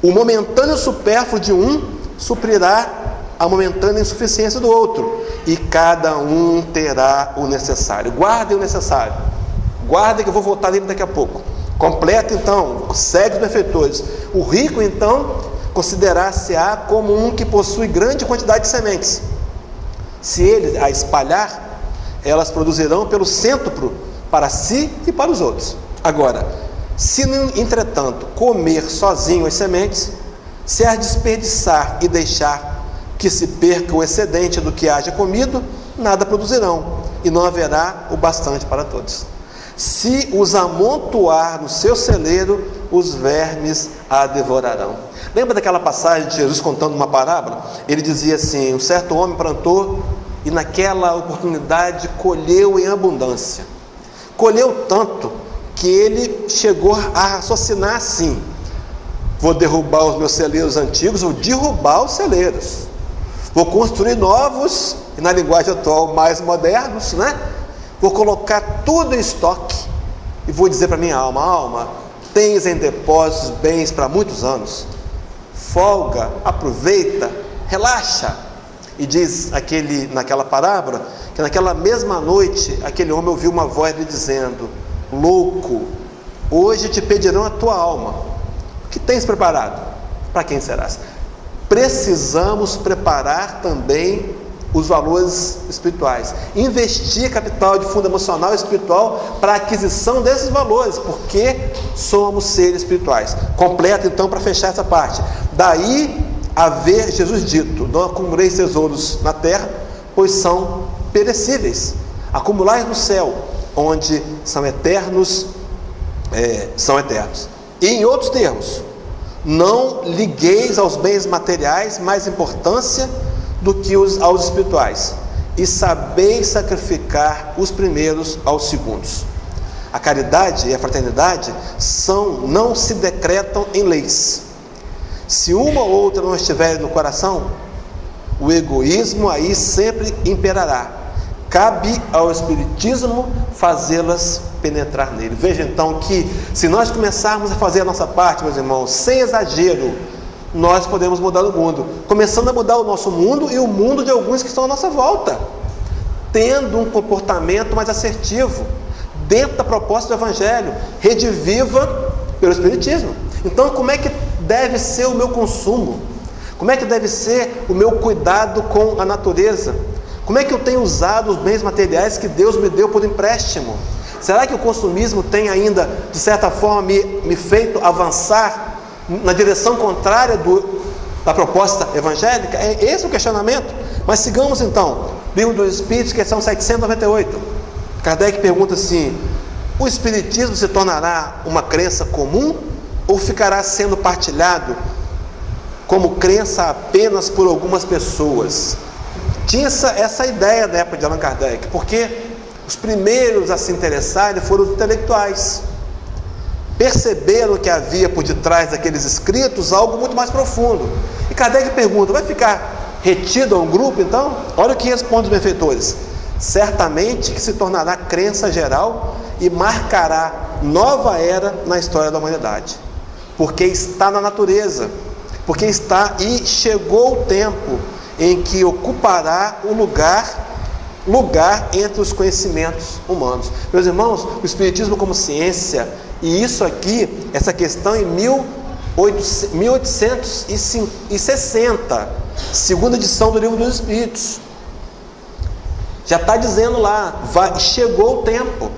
S1: o momentâneo supérfluo de um suprirá a momentânea insuficiência do outro, e cada um terá o necessário. Guardem o necessário. Guardem que eu vou voltar nele daqui a pouco. Completa então, segue os benfeitores. O rico então considerar-se-á como um que possui grande quantidade de sementes. Se ele a espalhar, elas produzirão pelo cêntuplo para si e para os outros. Agora, se entretanto comer sozinho as sementes, se as desperdiçar e deixar que se perca o excedente do que haja comido, nada produzirão, e não haverá o bastante para todos. Se os amontoar no seu celeiro, os vermes a devorarão. Lembra daquela passagem de Jesus contando uma parábola? Ele dizia assim: um certo homem plantou e naquela oportunidade colheu em abundância. Colheu tanto que ele chegou a raciocinar assim: vou derrubar os meus celeiros antigos, vou derrubar os celeiros, vou construir novos, e na linguagem atual mais modernos, né? Vou colocar tudo em estoque e vou dizer para minha alma: alma, tens em depósitos bens para muitos anos, folga, aproveita, relaxa. E diz naquela parábola que naquela mesma noite aquele homem ouviu uma voz lhe dizendo: louco, hoje te pedirão a tua alma. O que tens preparado? Para quem serás? Precisamos preparar também os valores espirituais, investir capital de fundo emocional e espiritual para a aquisição desses valores, porque somos seres espirituais. Completa então para fechar essa parte. Daí haver Jesus dito: não acumuleis tesouros na terra, pois são perecíveis. Acumulais no céu, onde são eternos, E em outros termos, não ligueis aos bens materiais mais importância do que aos espirituais, e sabeis sacrificar os primeiros aos segundos. A caridade e a fraternidade não se decretam em leis. Se uma ou outra não estiver no coração, o egoísmo aí sempre imperará. Cabe ao Espiritismo fazê-las penetrar nele. Veja então que se nós começarmos a fazer a nossa parte, meus irmãos, sem exagero, nós podemos mudar o mundo, começando a mudar o nosso mundo e o mundo de alguns que estão à nossa volta, tendo um comportamento mais assertivo, dentro da proposta do Evangelho, rediviva pelo Espiritismo. Então, como é que deve ser o meu consumo? Como é que deve ser o meu cuidado com a natureza? Como é que eu tenho usado os bens materiais que Deus me deu por empréstimo? Será que o consumismo tem ainda, de certa forma, me feito avançar na direção contrária da proposta evangélica? É esse o questionamento. Mas sigamos então, Livro dos Espíritos, questão 798. Kardec pergunta assim: o Espiritismo se tornará uma crença comum ou ficará sendo partilhado como crença apenas por algumas pessoas? Tinha essa ideia da época de Allan Kardec, porque os primeiros a se interessarem foram os intelectuais. Perceberam que havia por detrás daqueles escritos algo muito mais profundo. E Kardec pergunta: vai ficar retido a um grupo então? Olha o que responde os benfeitores: certamente que se tornará crença geral e marcará nova era na história da humanidade, porque está na natureza, porque está e chegou o tempo em que ocupará o lugar entre os conhecimentos humanos. Meus irmãos, o Espiritismo como ciência, e isso aqui, essa questão em 1860, segunda edição do Livro dos Espíritos, já está dizendo lá, chegou o tempo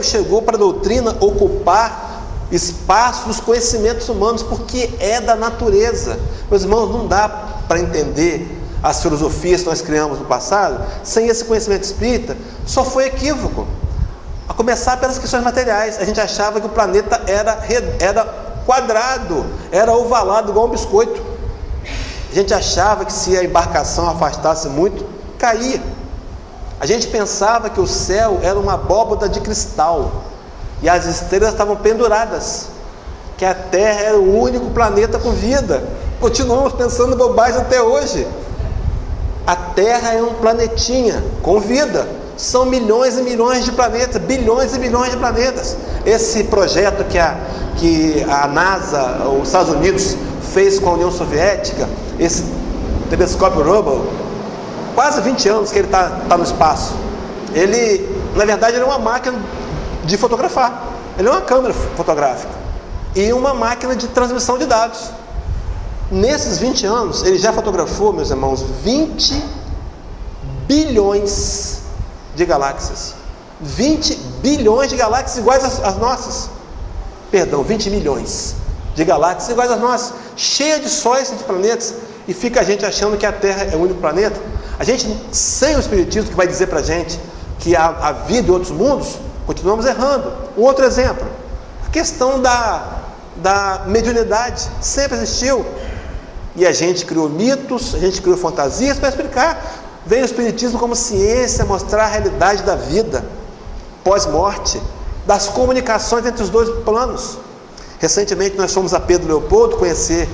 S1: chegou para a doutrina ocupar espaço dos conhecimentos humanos, porque é da natureza. Meus irmãos, não dá para entender as filosofias que nós criamos no passado sem esse conhecimento espírita. Só foi equívoco, a começar pelas questões materiais. A gente achava que o planeta era quadrado, era ovalado igual um biscoito. A gente achava que se a embarcação afastasse muito, caía. A gente pensava que o céu era uma abóbada de cristal e as estrelas estavam penduradas, que a Terra era o único planeta com vida. Continuamos pensando bobagem até hoje. A Terra é um planetinha com vida. São milhões e milhões de planetas, bilhões e bilhões de planetas. Esse projeto que a NASA, os Estados Unidos, fez com a União Soviética, esse telescópio Hubble, quase 20 anos que ele está no espaço. Ele, na verdade, ele é uma máquina de fotografar. Ele é uma câmera fotográfica e uma máquina de transmissão de dados. Nesses 20 anos, ele já fotografou, meus irmãos, 20 bilhões de galáxias. 20 bilhões de galáxias iguais às nossas. Perdão, 20 milhões de galáxias iguais às nossas, cheia de sóis e de planetas. E fica a gente achando que a Terra é o único planeta. A gente, sem o Espiritismo, que vai dizer para a gente que há vida em outros mundos, continuamos errando. Um outro exemplo, a questão da mediunidade sempre existiu. E a gente criou mitos, a gente criou fantasias para explicar. Veio o Espiritismo como ciência mostrar a realidade da vida pós-morte, das comunicações entre os dois planos. Recentemente nós fomos a Pedro Leopoldo conhecer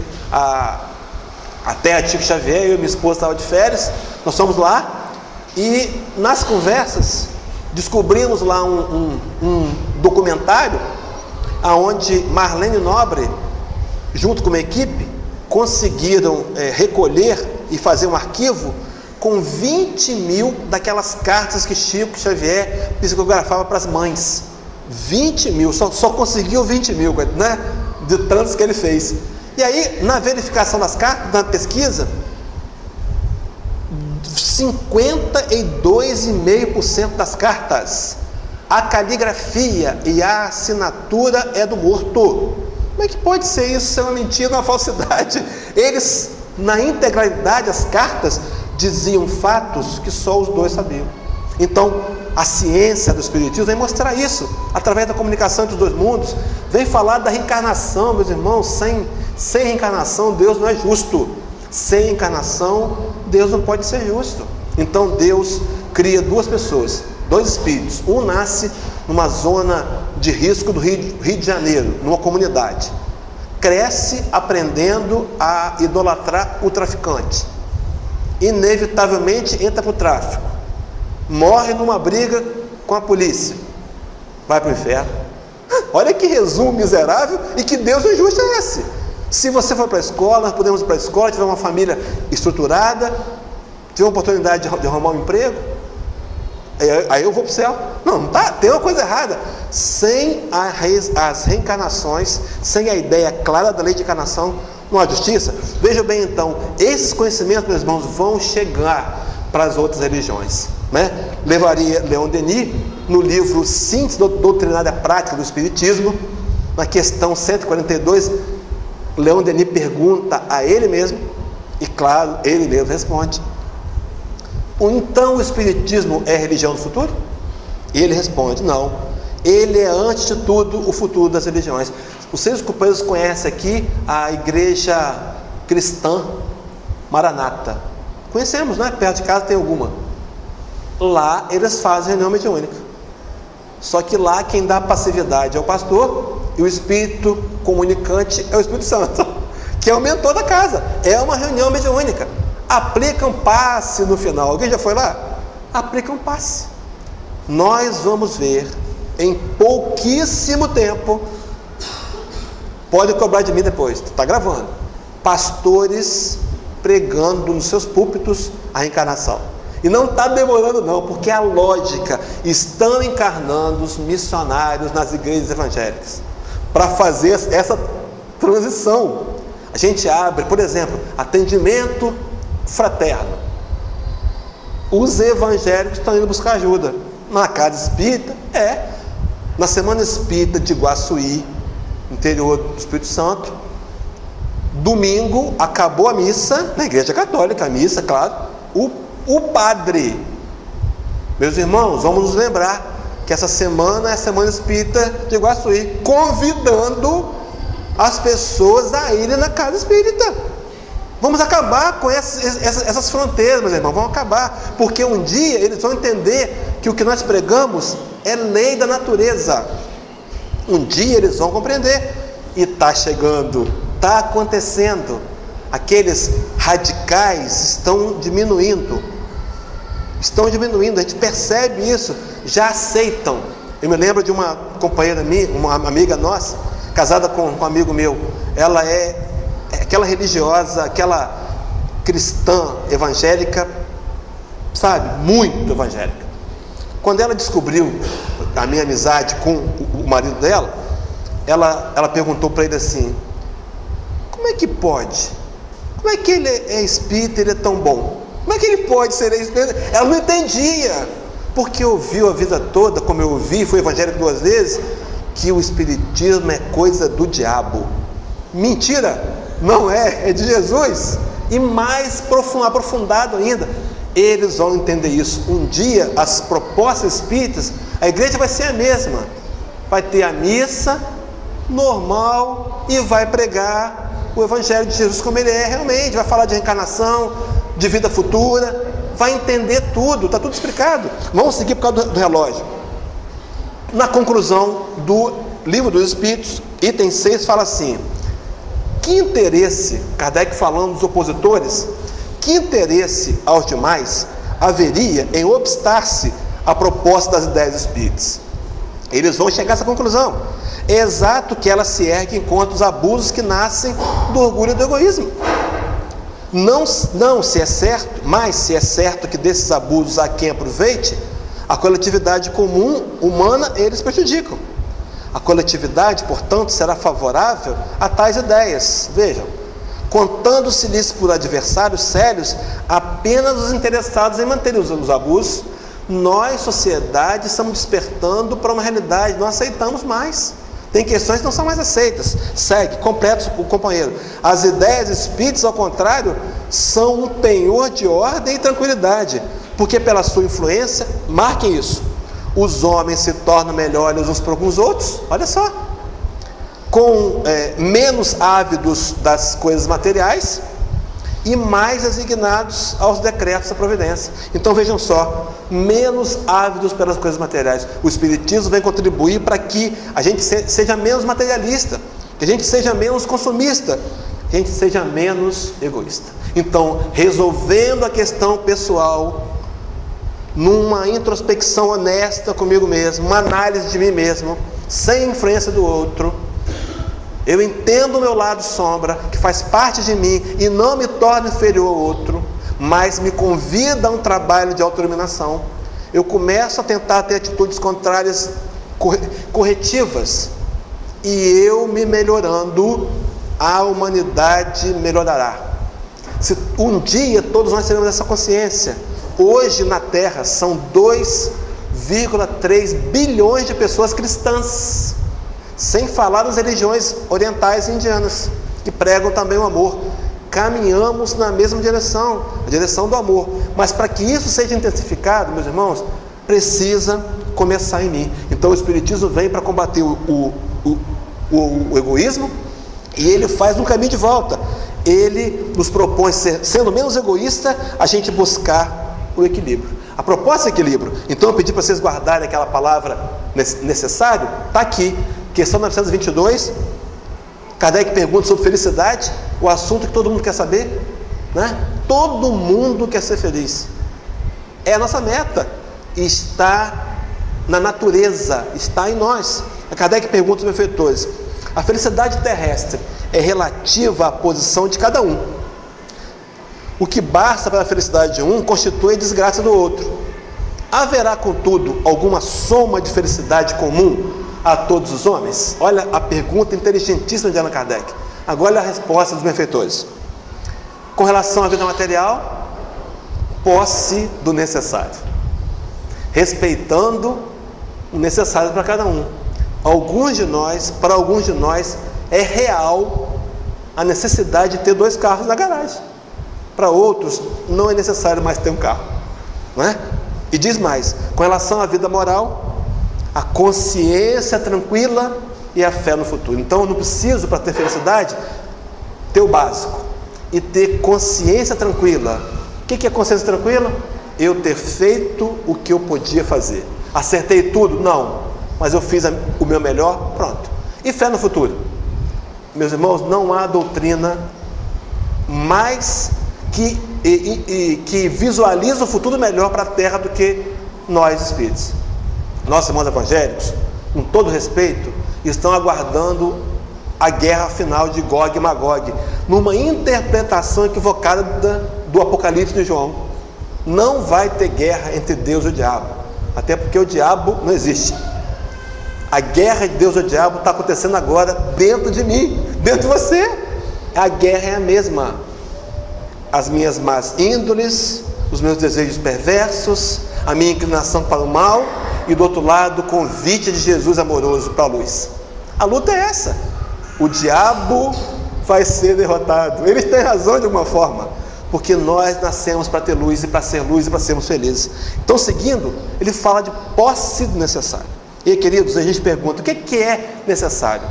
S1: até a Chico Xavier. Eu e minha esposa estavam de férias, nós fomos lá e nas conversas descobrimos lá um documentário onde Marlene Nobre, junto com uma equipe, conseguiram recolher e fazer um arquivo com 20 mil daquelas cartas que Chico Xavier psicografava para as mães. 20 mil, só conseguiu 20 mil, né? De tantos que ele fez. E aí, na verificação das cartas, na pesquisa, 52,5% das cartas, a caligrafia e a assinatura é do morto. Como é que pode ser isso? Ser uma mentira, uma falsidade? Eles, na integralidade, as cartas diziam fatos que só os dois sabiam. Então, a ciência do Espiritismo vem mostrar isso, através da comunicação entre os dois mundos. Vem falar da reencarnação, meus irmãos. Sem reencarnação, Deus não é justo. Sem encarnação, Deus não pode ser justo. Então, Deus cria duas pessoas, dois espíritos. Um nasce numa zona de risco do Rio de Janeiro, numa comunidade. Cresce aprendendo a idolatrar o traficante. Inevitavelmente entra para o tráfico. Morre numa briga com a polícia. Vai para o inferno. Olha que resumo miserável e que Deus injusto é esse. Se você for para a escola, nós podemos ir para a escola, tiver uma família estruturada, tiver uma oportunidade de arrumar um emprego, aí eu vou para o céu. Não tá, tem uma coisa errada. Sem as reencarnações, sem a ideia clara da lei de encarnação, não há justiça. Veja bem então, esses conhecimentos, meus irmãos, vão chegar para as outras religiões, né? Levaria Leon Denis, no livro Síntese Doutrinária Prática do Espiritismo, na questão 142, Leon Denis pergunta a ele mesmo, e claro, ele mesmo responde: então o Espiritismo é religião do futuro? E ele responde: não, ele é antes de tudo o futuro das religiões. Os seus companheiros conhecem aqui a igreja cristã Maranata. Conhecemos, né? Perto de casa tem alguma. Lá eles fazem reunião mediúnica. Só que lá quem dá passividade é o pastor e o espírito comunicante é o Espírito Santo, que é o mentor da casa. É uma reunião mediúnica. Aplicam passe no final. Alguém já foi lá? Aplicam passe. Nós vamos ver em pouquíssimo tempo, pode cobrar de mim depois, está gravando, pastores pregando nos seus púlpitos a reencarnação. E não está demorando não, porque a lógica, estão encarnando os missionários nas igrejas evangélicas para fazer essa transição. A gente abre, por exemplo, atendimento fraterno. Os evangélicos estão indo buscar ajuda na casa espírita, na semana espírita de Iguaçuí, interior do Espírito Santo. Domingo acabou a missa na igreja católica, a missa, claro. O padre, meus irmãos, vamos nos lembrar que essa semana é a semana espírita de Iguaçuí, convidando as pessoas a irem na casa espírita. Vamos acabar com essas fronteiras, meus irmãos, vamos acabar, porque um dia eles vão entender que o que nós pregamos é lei da natureza. Um dia eles vão compreender, e está chegando, está acontecendo. Aqueles radicais estão diminuindo, a gente percebe isso, já aceitam. Eu me lembro de uma companheira minha, uma amiga nossa, casada com um amigo meu. Ela é aquela religiosa, aquela cristã evangélica sabe, muito evangélica. Quando ela descobriu a minha amizade com o marido dela, ela perguntou para ele assim: como é que pode? Como é que ele é espírita, ele é tão bom? Como é que ele pode ser espírita? Ela não entendia, porque ouviu a vida toda, como eu ouvi, fui evangélico 2 vezes, que o espiritismo é coisa do diabo. Mentira, não é de Jesus. E mais aprofundado ainda, eles vão entender isso. Um dia, as propostas espíritas, a igreja vai ser a mesma, vai ter a missa normal e vai pregar o evangelho de Jesus como ele é realmente, vai falar de reencarnação, de vida futura, vai entender tudo, está tudo explicado. Vamos seguir por causa do relógio. Na conclusão do Livro dos Espíritos, item 6, fala assim: que interesse, Kardec falando dos opositores, que interesse aos demais haveria em obstar-se à proposta das ideias espíritas? Eles vão chegar a essa conclusão. É exato que ela se ergue contra os abusos que nascem do orgulho e do egoísmo. Não se é certo, mas se é certo que desses abusos há quem aproveite, a coletividade comum humana eles prejudicam. A coletividade, portanto, será favorável a tais ideias. Vejam, contando-se-lhes por adversários sérios apenas os interessados em manter os abusos, nós, sociedade, estamos despertando para uma realidade, não aceitamos mais. Tem questões que não são mais aceitas. Segue, completa o companheiro. As ideias espíritas, ao contrário, são um penhor de ordem e tranquilidade, porque pela sua influência, marquem isso, os homens se tornam melhores uns para alguns outros, olha só, com menos ávidos das coisas materiais e mais resignados aos decretos da providência. Então vejam só, menos ávidos pelas coisas materiais. O Espiritismo vem contribuir para que a gente seja menos materialista, que a gente seja menos consumista, que a gente seja menos egoísta. Então, resolvendo a questão pessoal, numa introspecção honesta comigo mesmo, uma análise de mim mesmo, sem influência do outro, eu entendo o meu lado sombra, que faz parte de mim e não me torna inferior ao outro, mas me convida a um trabalho de autoiluminação. Eu começo a tentar ter atitudes contrárias, corretivas, e eu me melhorando, a humanidade melhorará. Se um dia todos nós teremos essa consciência. Hoje na Terra são 2,3 bilhões de pessoas cristãs, sem falar das religiões orientais e indianas, que pregam também o amor. Caminhamos na mesma direção, a direção do amor. Mas para que isso seja intensificado, meus irmãos, precisa começar em mim. Então o Espiritismo vem para combater o egoísmo, e ele faz um caminho de volta. Ele nos propõe, sendo menos egoísta, a gente buscar o equilíbrio. A proposta é equilíbrio. Então eu pedi para vocês guardarem aquela palavra necessário, está aqui, questão 922. Kardec pergunta sobre felicidade, o assunto que todo mundo quer saber, né? Todo mundo quer ser feliz, é a nossa meta, está na natureza, está em nós. A Kardec pergunta aos benfeitores: a felicidade terrestre é relativa à posição de cada um. O que basta para a felicidade de um constitui a desgraça do outro. Haverá, contudo, alguma soma de felicidade comum a todos os homens? Olha a pergunta inteligentíssima de Allan Kardec. Agora olha a resposta dos benfeitores. Com relação à vida material, posse do necessário, respeitando o necessário para cada um. Para alguns de nós é real a necessidade de ter 2 carros na garagem. Para outros não é necessário mais ter um carro, não é? E diz mais, com relação à vida moral, a consciência tranquila e a fé no futuro. Então eu não preciso, para ter felicidade, ter o básico e ter consciência tranquila. O que é consciência tranquila? Eu ter feito o que eu podia fazer. Acertei tudo? Não, mas eu fiz o meu melhor, pronto. E fé no futuro? Meus irmãos, não há doutrina mais que visualiza o futuro melhor para a Terra do que nós espíritos. Nossos irmãos evangélicos, com todo respeito, estão aguardando a guerra final de Gog e Magog, numa interpretação equivocada do Apocalipse de João. Não vai ter guerra entre Deus e o diabo, até porque o diabo não existe. A guerra de Deus e o diabo está acontecendo agora dentro de mim, dentro de você. A guerra é a mesma. As minhas más índoles, os meus desejos perversos, a minha inclinação para o mal, e do outro lado o convite de Jesus amoroso para a luz. A luta é essa. O diabo vai ser derrotado. Eles têm razão de alguma forma, porque nós nascemos para ter luz e para ser luz e para sermos felizes. Então, seguindo, ele fala de posse do necessário. E, queridos, a gente pergunta: o que é necessário?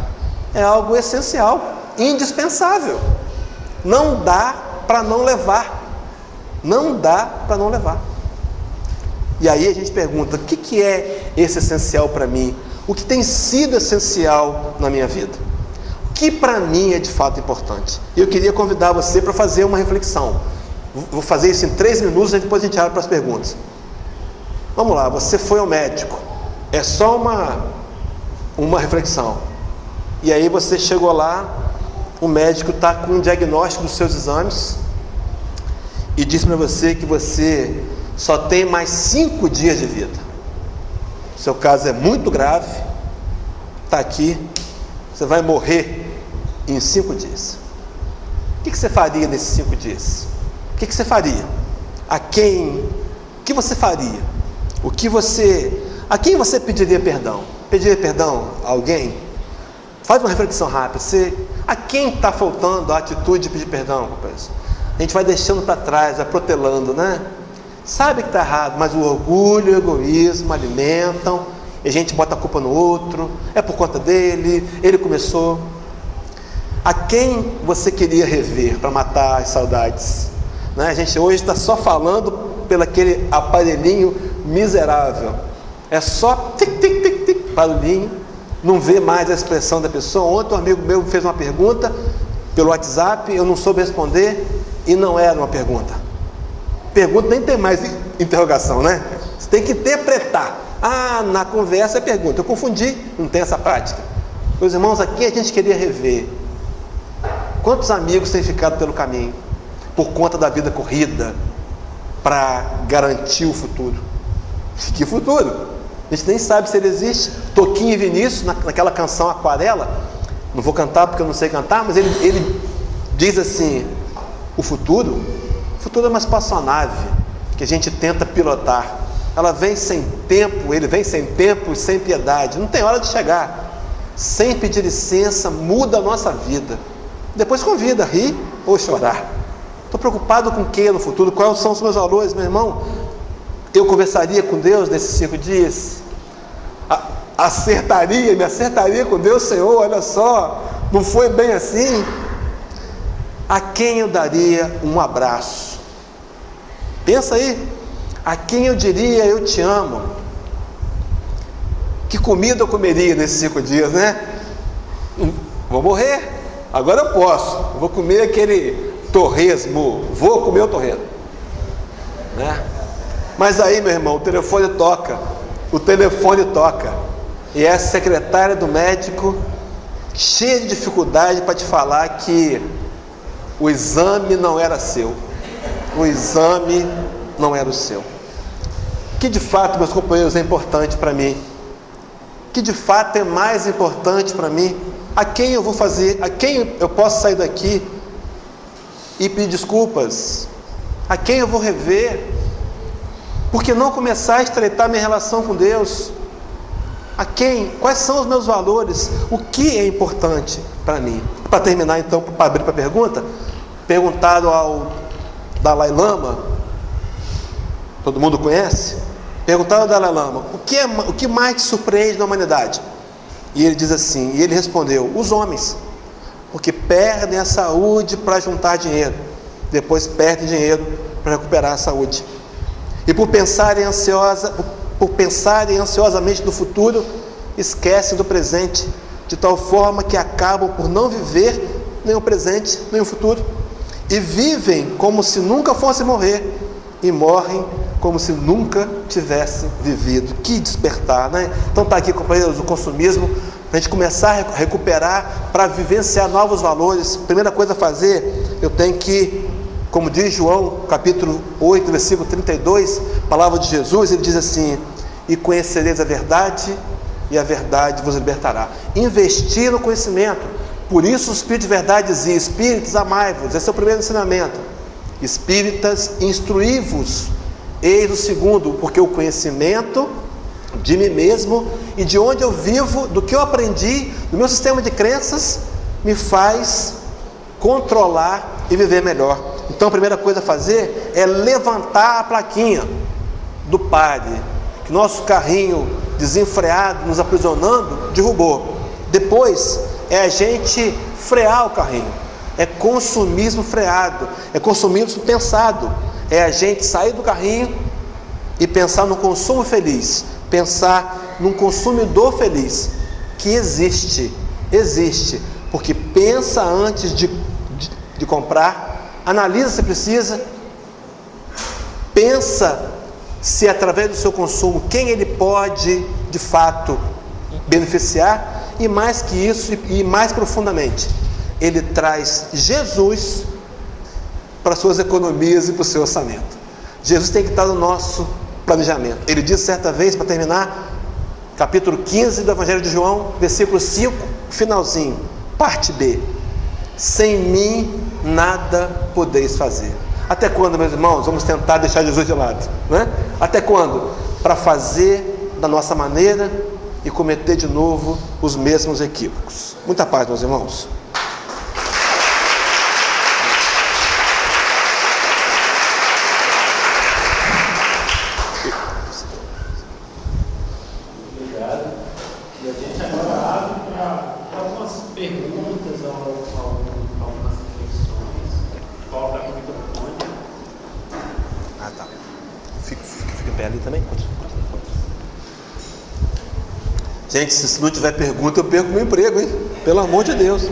S1: É algo essencial, indispensável. Não dá para não levar. Não dá para não levar. E aí a gente pergunta: o que é esse essencial para mim? O que tem sido essencial na minha vida? O que para mim é de fato importante? E eu queria convidar você para fazer uma reflexão. Vou fazer isso em 3 minutos e depois a gente abre para as perguntas. Vamos lá, você foi ao médico. É só uma reflexão. E aí você chegou lá, o médico está com um diagnóstico dos seus exames e diz para você que você só tem mais 5 dias de vida. O seu caso é muito grave, está aqui, você vai morrer em 5 dias. O que você faria nesses 5 dias? O que você faria? A quem? O que você faria? A quem você pediria perdão? Pediria perdão a alguém? Faz uma reflexão rápida. A quem está faltando a atitude de pedir perdão, companheiros? A gente vai deixando para trás, vai protelando, né? Sabe que está errado, mas o orgulho e o egoísmo alimentam, e a gente bota a culpa no outro, é por conta dele, ele começou. A quem você queria rever para matar as saudades? Né? A gente hoje está só falando pelo aquele aparelhinho miserável. É só tic, tic, tic, tic, barulhinho, não vê mais a expressão da pessoa. Ontem um amigo meu fez uma pergunta pelo WhatsApp, eu não soube responder, e não era uma pergunta. Pergunta nem tem mais interrogação, né? Você tem que interpretar. Na conversa é pergunta. Eu confundi, não tem essa prática. Meus irmãos, aqui a gente queria rever. Quantos amigos têm ficado pelo caminho por conta da vida corrida para garantir o futuro? Que futuro? A gente nem sabe se ele existe. Toquinho e Vinícius, naquela canção Aquarela, não vou cantar porque eu não sei cantar, mas ele diz assim: o futuro é uma espaçonave que a gente tenta pilotar. Ela vem sem tempo, ele vem sem tempo e sem piedade. Não tem hora de chegar. Sem pedir licença, muda a nossa vida. Depois convida a rir ou chorar. Estou preocupado com o que no futuro? Quais são os meus valores, meu irmão? Eu conversaria com Deus nesses 5 dias? Me acertaria com Deus, Senhor, olha só, não foi bem assim? A quem eu daria um abraço? Pensa aí, a quem eu diria eu te amo? Que comida eu comeria nesses 5 dias, né? Vou morrer, agora eu posso, eu vou comer aquele torresmo, vou comer o torresmo, né? Mas aí, meu irmão, o telefone toca, e é a secretária do médico, cheia de dificuldade para te falar que o exame não era seu, o exame não era o seu. Que de fato, meus companheiros, é importante para mim? Que de fato é mais importante para mim? A quem eu vou fazer, a quem eu posso sair daqui e pedir desculpas? A quem eu vou rever? Porque não começar a estreitar minha relação com Deus? A quem? Quais são os meus valores? O que é importante para mim? Para terminar então, para abrir para a pergunta, perguntado ao Dalai Lama, todo mundo conhece? Perguntaram ao Dalai Lama: o que mais te surpreende na humanidade? E ele diz assim, e ele respondeu: os homens, porque perdem a saúde para juntar dinheiro, depois perdem dinheiro para recuperar a saúde, e por pensarem ansiosamente no futuro, esquecem do presente, de tal forma que acabam por não viver nem o presente nem o futuro, e vivem como se nunca fossem morrer, e morrem como se nunca tivessem vivido. Que despertar, né? Então está aqui, companheiros, o consumismo, para a gente começar a recuperar, para vivenciar novos valores. Primeira coisa a fazer, eu tenho que Como diz João, capítulo 8, versículo 32, palavra de Jesus, ele diz assim: e conhecereis a verdade, e a verdade vos libertará. Investir no conhecimento. Por isso o Espírito de verdade dizia: espíritos, amai-vos. Esse é o primeiro ensinamento. Espíritas, instruí-vos. Eis o segundo, porque o conhecimento de mim mesmo e de onde eu vivo, do que eu aprendi, do meu sistema de crenças, me faz controlar e viver melhor. Então a primeira coisa a fazer é levantar a plaquinha do pare, que nosso carrinho desenfreado, nos aprisionando, derrubou. Depois é a gente frear o carrinho. É consumismo freado, é consumismo pensado. É a gente sair do carrinho e pensar no consumo feliz, pensar num consumidor feliz, que existe, porque pensa antes de comprar, analisa se precisa, pensa se através do seu consumo, quem ele pode de fato beneficiar, e mais que isso, e mais profundamente, ele traz Jesus para as suas economias e para o seu orçamento. Jesus tem que estar no nosso planejamento. Ele disse certa vez, para terminar, capítulo 15 do Evangelho de João, versículo 5, finalzinho, parte B: sem mim nada podeis fazer. Até quando, meus irmãos, vamos tentar deixar Jesus de lado, né? Até quando? Para fazer da nossa maneira e cometer de novo os mesmos equívocos. Muita paz, meus irmãos.
S2: Obrigado. E a gente agora abre para algumas perguntas, algumas reflexões. Coloca no microfone.
S1: Ah, tá. Fica em pé ali também. Gente, se não tiver pergunta, eu perco meu emprego, hein? Pelo amor de Deus.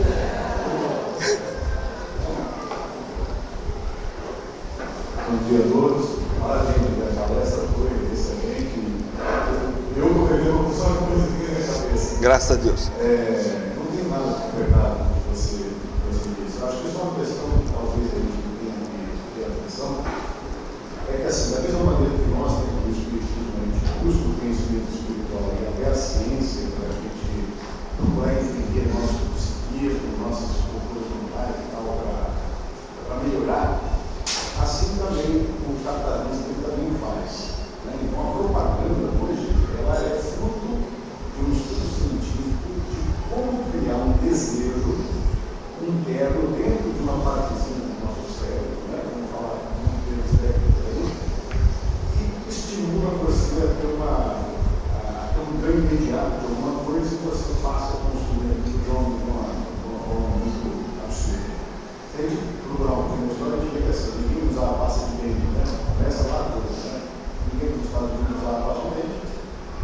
S3: Bom dia a todos. Maravilha, a palestra foi excelente. Eu estou revendo com só uma coisinha na cabeça.
S1: Graças a Deus.
S3: Não tem nada de verdade que você disse. Acho que só uma questão que talvez a gente tenha que ter atenção é que, assim, da mesma maneira que nós temos o espiritismo, a gente busca o conhecimento espiritual e até a ciência para a gente procurar entender nosso psiquismo, nossas estruturas mentais e tal, para melhorar. Assim também o capitalismo também faz. Né? Então a propaganda hoje ela é fruto de um estudo científico de como criar um desejo interno dentro de uma partezinha do nosso cérebro, né? Vamos falar muito deles aí, que estimula você a ter um ganho imediato de alguma coisa e você passa a consumir aquilo de uma forma muito absurda. Se a gente procurar uma história, a gente vê que assim, ninguém usava pasta de dente, né? Começa lá toda, né? Ninguém nos Estados Unidos usava pasta de dente,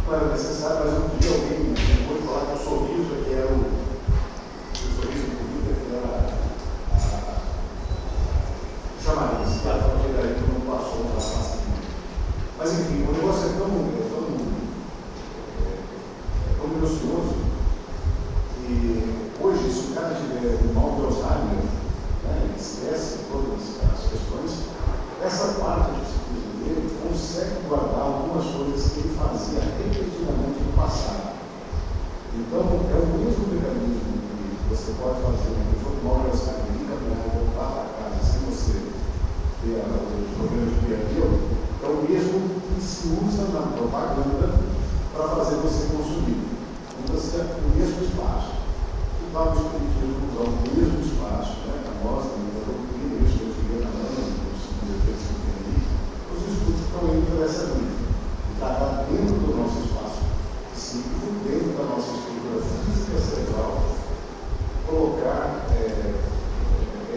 S3: não era necessário, mas um dia alguém pode falar que o sorriso é que era o sorriso bonito, que era o chamariz, que a partir daí todo mundo passou a usar pasta de dente. Mas enfim, o negócio é tão minucioso que hoje, se o cara tiver um mal de Alzheimer, ele esquece todas as questões, essa parte do psiquismo dele consegue guardar algumas coisas que ele fazia repetidamente no passado. Então, é o mesmo mecanismo que você pode fazer uma pessoa com mal de Alzheimer e caminhar e voltar para casa sem você ter os problemas de dia a dia, é o mesmo que se usa na propaganda para fazer você consumir. Então, você tem o mesmo espaço. E para o espiritismo usar o mesmo espaço, né? A nossa, a doutrina, isso que eu queria na mão, os estudos estão indo por essa linha. Está dentro do nosso espaço psíquico, dentro da nossa estrutura física cerebral, colocar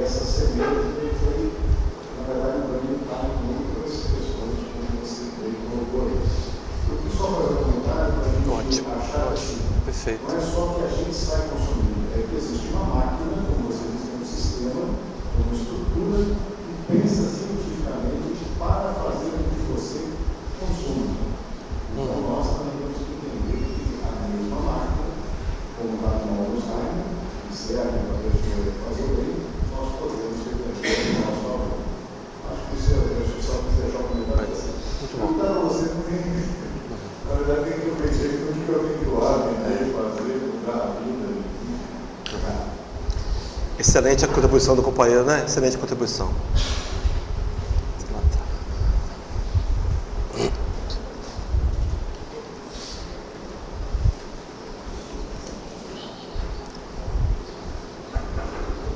S3: essa semente que foi, na verdade, implementar em outras questões como você colocou aí. Eu quis só fazer um comentário para a gente achar assim.
S1: Perfeito.
S3: Não é só que a gente sai consumindo, é que existe uma máquina, como você disse, um sistema, uma estrutura que pensa cientificamente para fazer com que você consuma. Então nós também temos que entender que a mesma máquina, como está no Alzheimer, que serve para a pessoa fazer o bem, nós podemos reverter o nosso valor. verdade, tem que eu pensei que tudo que eu tenho que doar, vender, fazer, mudar a vida.
S1: Excelente a contribuição do companheiro, né? Excelente contribuição.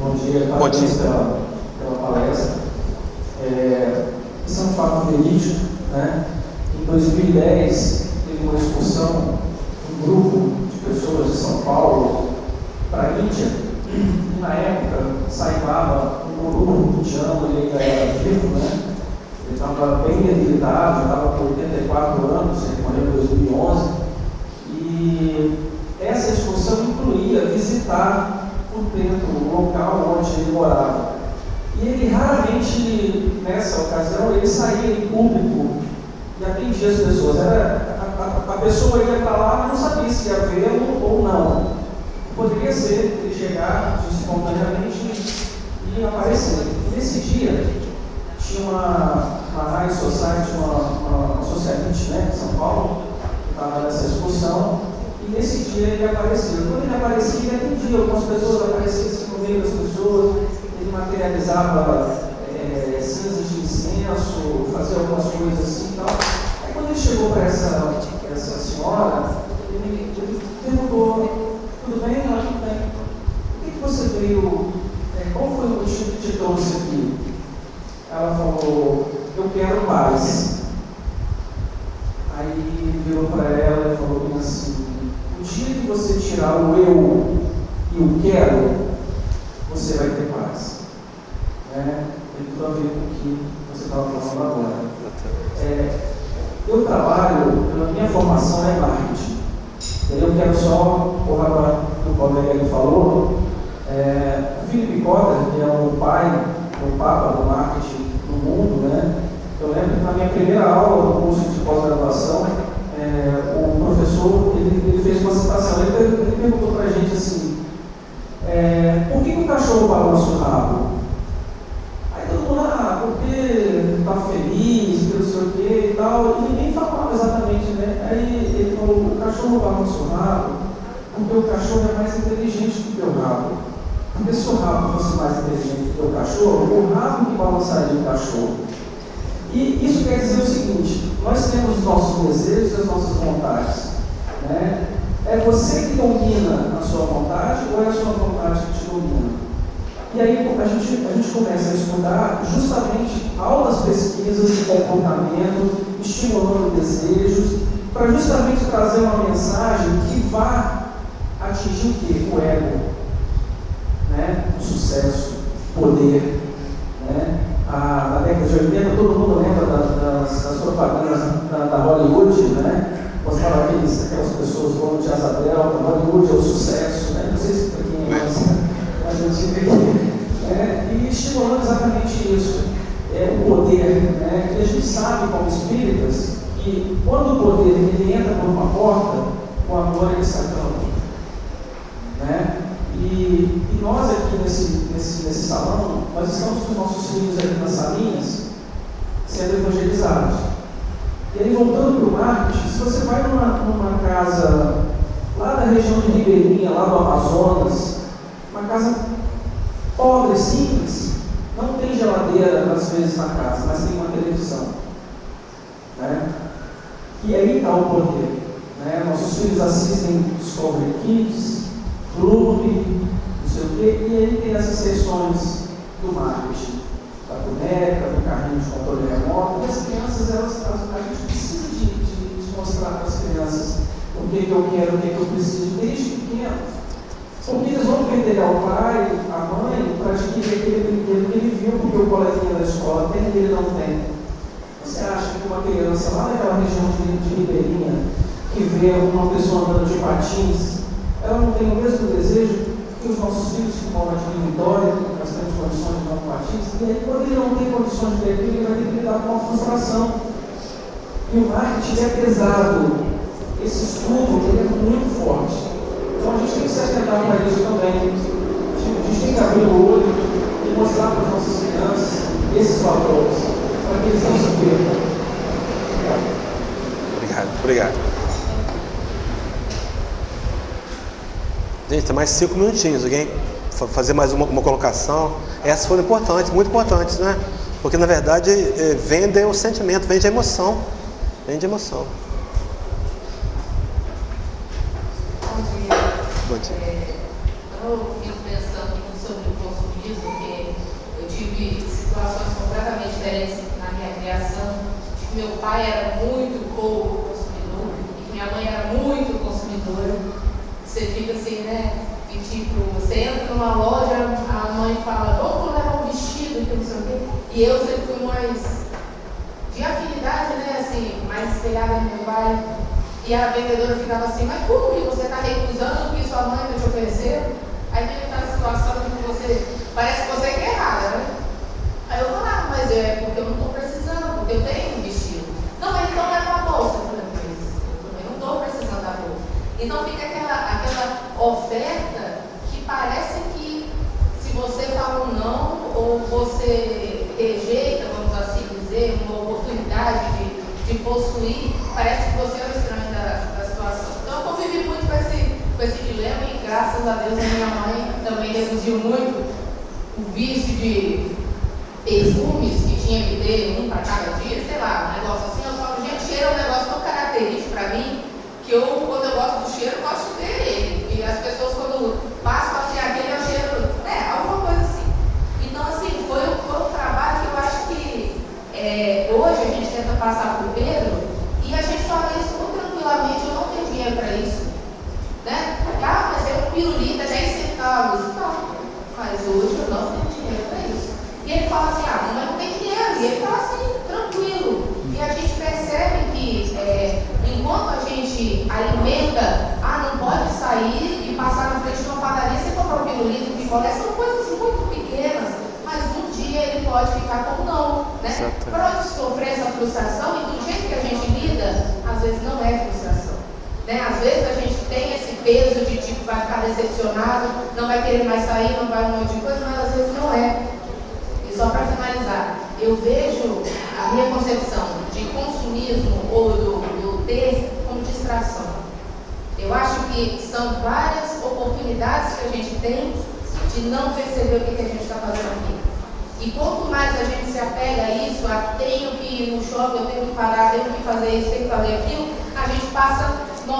S4: Bom dia,
S1: Bom dia.
S4: pela palestra. Isso é um fato verídico, né? Em 2010, teve uma excursão, um grupo de pessoas de São Paulo para a Índia, e na época saibava um guru indiano, ele ainda era vivo, né? Ele estava bem debilitado, já estava com 84 anos, ele morreu em 2011, e essa excursão incluía visitar o templo, o local onde ele morava. E ele raramente, nessa ocasião, ele saía em público e atendia as pessoas. A pessoa ia para lá, mas não sabia se ia vê-lo ou não. Poderia ser ele chegar espontaneamente e aparecer. Nesse dia, tinha uma high society, uma socialite, né, de São Paulo, que estava nessa excursão. E nesse dia ele apareceu. Quando ele aparecia, ele atendia algumas pessoas, aparecia no meio das pessoas, ele materializava cinzas de incenso, fazia algumas coisas assim e tal. Aí quando ele chegou para essa senhora, ele perguntou: tudo bem? Ela, tudo bem. Por que você veio? Qual foi o motivo que te trouxe aqui? Ela falou: eu quero paz. Aí virou para ela e falou bem assim: o dia que você tirar o eu e o quero, você vai ter paz. Tem tudo a ver com o que você estava falando agora. Eu trabalho, pela minha formação é marketing. Eu quero só corroborar o que o colega falou. O Philip Kotler, que é o pai, o papa do marketing no mundo, né? Eu lembro que na minha primeira aula do curso de pós-graduação, o professor ele fez uma citação. Ele perguntou para a gente assim: por que o cachorro balança o rabo? Aí todo mundo, porque está feliz, porque não sei o que e tal. E ninguém falava exatamente, né? Aí ele falou: o cachorro balança o rabo porque o cachorro é mais inteligente do que o rabo. Porque se o rabo fosse mais inteligente do que o cachorro, o rabo que balançaria o cachorro. E isso quer dizer o seguinte: nós temos os nossos desejos e as nossas vontades, né? É você que domina a sua vontade ou é a sua vontade que te domina? E aí a gente começa a estudar justamente aulas, pesquisas de comportamento, estimulando desejos, para justamente trazer uma mensagem que vá atingir o quê? O ego, né? O sucesso, o poder, né? Na década de 80, todo mundo lembra das propagandas da Hollywood, né? Mostrava aquelas pessoas voando de asa delta. Hollywood é o sucesso, né? Não sei se para quem é mais antigo aqui, e estimulando exatamente isso, o poder, né? E a gente sabe, como espíritas, que quando o poder ele entra por uma porta, o amor ele sai pela outra, né? E nós aqui nesse salão, nós estamos com os nossos filhos aqui nas salinhas sendo evangelizados. E aí, voltando para o marketing, se você vai numa casa lá da região de Ribeirinha, lá do Amazonas, uma casa pobre, simples, não tem geladeira às vezes na casa, mas tem uma televisão, né? E aí está o poder, né? Nossos filhos assistem Discovery Kids, Clube, não sei o quê, e aí tem essas sessões do marketing, da boneca, do carrinho de controle remoto. E as crianças, a gente precisa de mostrar para as crianças o que eu quero, o que eu preciso, desde pequeno. Porque eles vão perder ao pai, à mãe, para adquirir aquele brinquedo que ele viu, porque o coleguinha da escola tem e ele não tem. Você acha que uma criança lá naquela região de Ribeirinha, que vê uma pessoa andando de patins, ela não tem o mesmo desejo que os nossos filhos que moram aqui em Vitória, que nós temos condições de andar com patins, e aí quando ele não tem condições de ter aquilo, ele vai ter que lidar com uma frustração. E o marketing é pesado. Esse estudo ele é muito forte. Então a gente tem que se atentar para isso também. A gente tem que abrir o olho e mostrar para as nossas crianças esses valores, para que eles não se percam.
S1: Obrigado. Gente, tem mais 5 minutinhos. Alguém fazer mais uma colocação? Essas foram importantes, muito importantes, né? Porque na verdade vende o sentimento, vende a emoção. Vende a emoção.
S5: Bom dia.
S1: Bom dia.
S5: Eu fico pensando muito sobre o consumismo, porque eu tive situações completamente diferentes na minha criação. Que meu pai era muito pouco consumidor e que minha mãe era muito consumidora. Você fica assim, né? E tipo, você entra numa loja, a mãe fala, vamos levar um vestido, que não sei o quê. E eu sempre fui mais de afinidade, né? Assim, mais espelhada no meu pai. E a vendedora ficava assim, mas como que você está recusando o que sua mãe está te oferecendo? Aí vem aquela situação que você, parece que você quer errada, né? Aí eu falava, mas é porque eu não estou precisando, porque eu tenho um vestido. Não, mas então leva a bolsa. Eu falei, mas eu também não estou precisando da bolsa. Então fica aquela oferta que parece que se você fala um não, ou você rejeita, vamos assim dizer, uma oportunidade de possuir, parece que você é o estranho da situação. Então eu convivi muito com esse dilema e graças a Deus a minha mãe também reduziu muito o vício de perfumes que tinha que ter um para cada dia, sei lá, um negócio assim. Eu falo, gente, cheiro é um negócio tão característico para mim que quando eu gosto do cheiro, eu gosto de ter ele. E as pessoas quando passam assim, aquele é o cheiro, alguma coisa assim. Então assim, foi um trabalho que eu acho que hoje a gente tenta passar por Pedro e a gente fala isso muito tranquilamente, eu não tenho dinheiro para isso, né? Ah, mas é um pirulito, 10 centavos. Não, mas hoje eu não tenho dinheiro para isso. E ele fala assim, mas não tem dinheiro. E ele fala assim, tranquilo. E a gente percebe que enquanto a gente alimenta, não pode sair e passar na frente de uma padaria sem comprar um pirulito, um picolé, são coisas muito pequenas, mas um dia ele pode ficar como não, né? Pode sofrer essa frustração e do jeito que a gente lida, às vezes não é frustração, né? Às vezes a gente tem esse peso de tipo, vai ficar decepcionado, não vai querer mais sair, não vai um monte de coisa, mas às vezes não é. E só para finalizar, eu vejo a minha concepção de consumismo ou do ter como distração. Eu acho que são várias oportunidades que a gente tem de não perceber o que a gente está fazendo aqui. E quanto mais a gente se apega a isso, tenho que ir no shopping, eu tenho que parar, tenho que fazer isso, tenho que fazer aquilo, a gente passa 98%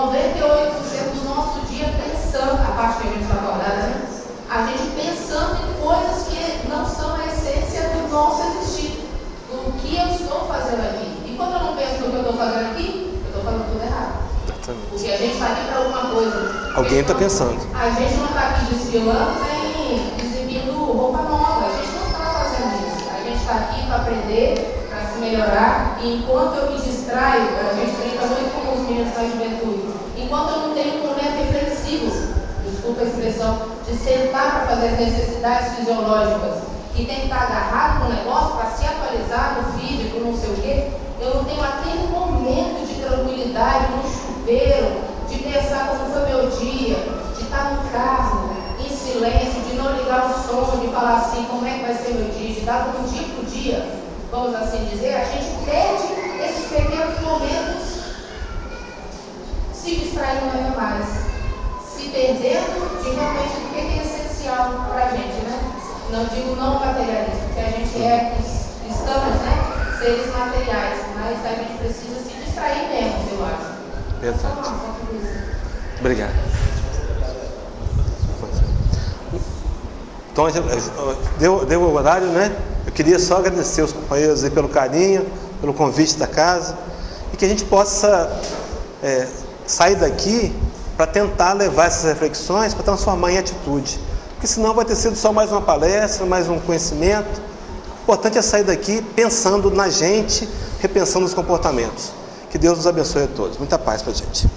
S5: do nosso dia pensando, a parte que a gente está acordada, né? A gente pensando em coisas que não são a essência do nosso existir, do que eu estou fazendo aqui. E quando eu não penso no que eu estou fazendo aqui, eu estou fazendo tudo errado. Porque a gente está aqui para alguma coisa.
S1: Alguém está pensando.
S5: A gente não está aqui desfilando nem exibindo roupa nova. A gente não está fazendo isso. A gente está aqui para aprender, para se melhorar. E enquanto eu me distraio, a gente brinca muito com os meninos da juventude. Enquanto eu não tenho um momento reflexivo, desculpa a expressão, de sentar para fazer as necessidades fisiológicas e tem que estar agarrado com o negócio para se atualizar no vídeo, com não sei o quê, eu não tenho aquele momento de tranquilidade no chuveiro, de pensar como foi meu dia, de estar no carro, em silêncio, de não ligar o som, de falar assim, como é que vai ser meu dia, de dar um dia por dia, vamos assim dizer, a gente perde esses pequenos momentos se distraindo ainda mais, se perdendo de realmente o que é essencial para a gente, né? Não digo não materialismo, porque a gente estamos, né, seres materiais, mas a gente precisa se distrair menos, eu acho.
S1: Verdade. Obrigado. Então, deu o horário, né? Eu queria só agradecer os companheiros aí pelo carinho, pelo convite da casa, e que a gente possa sair daqui para tentar levar essas reflexões, para transformar em atitude. Porque senão vai ter sido só mais uma palestra, mais um conhecimento. O importante é sair daqui pensando na gente, repensando os comportamentos. Que Deus nos abençoe a todos. Muita paz para a gente.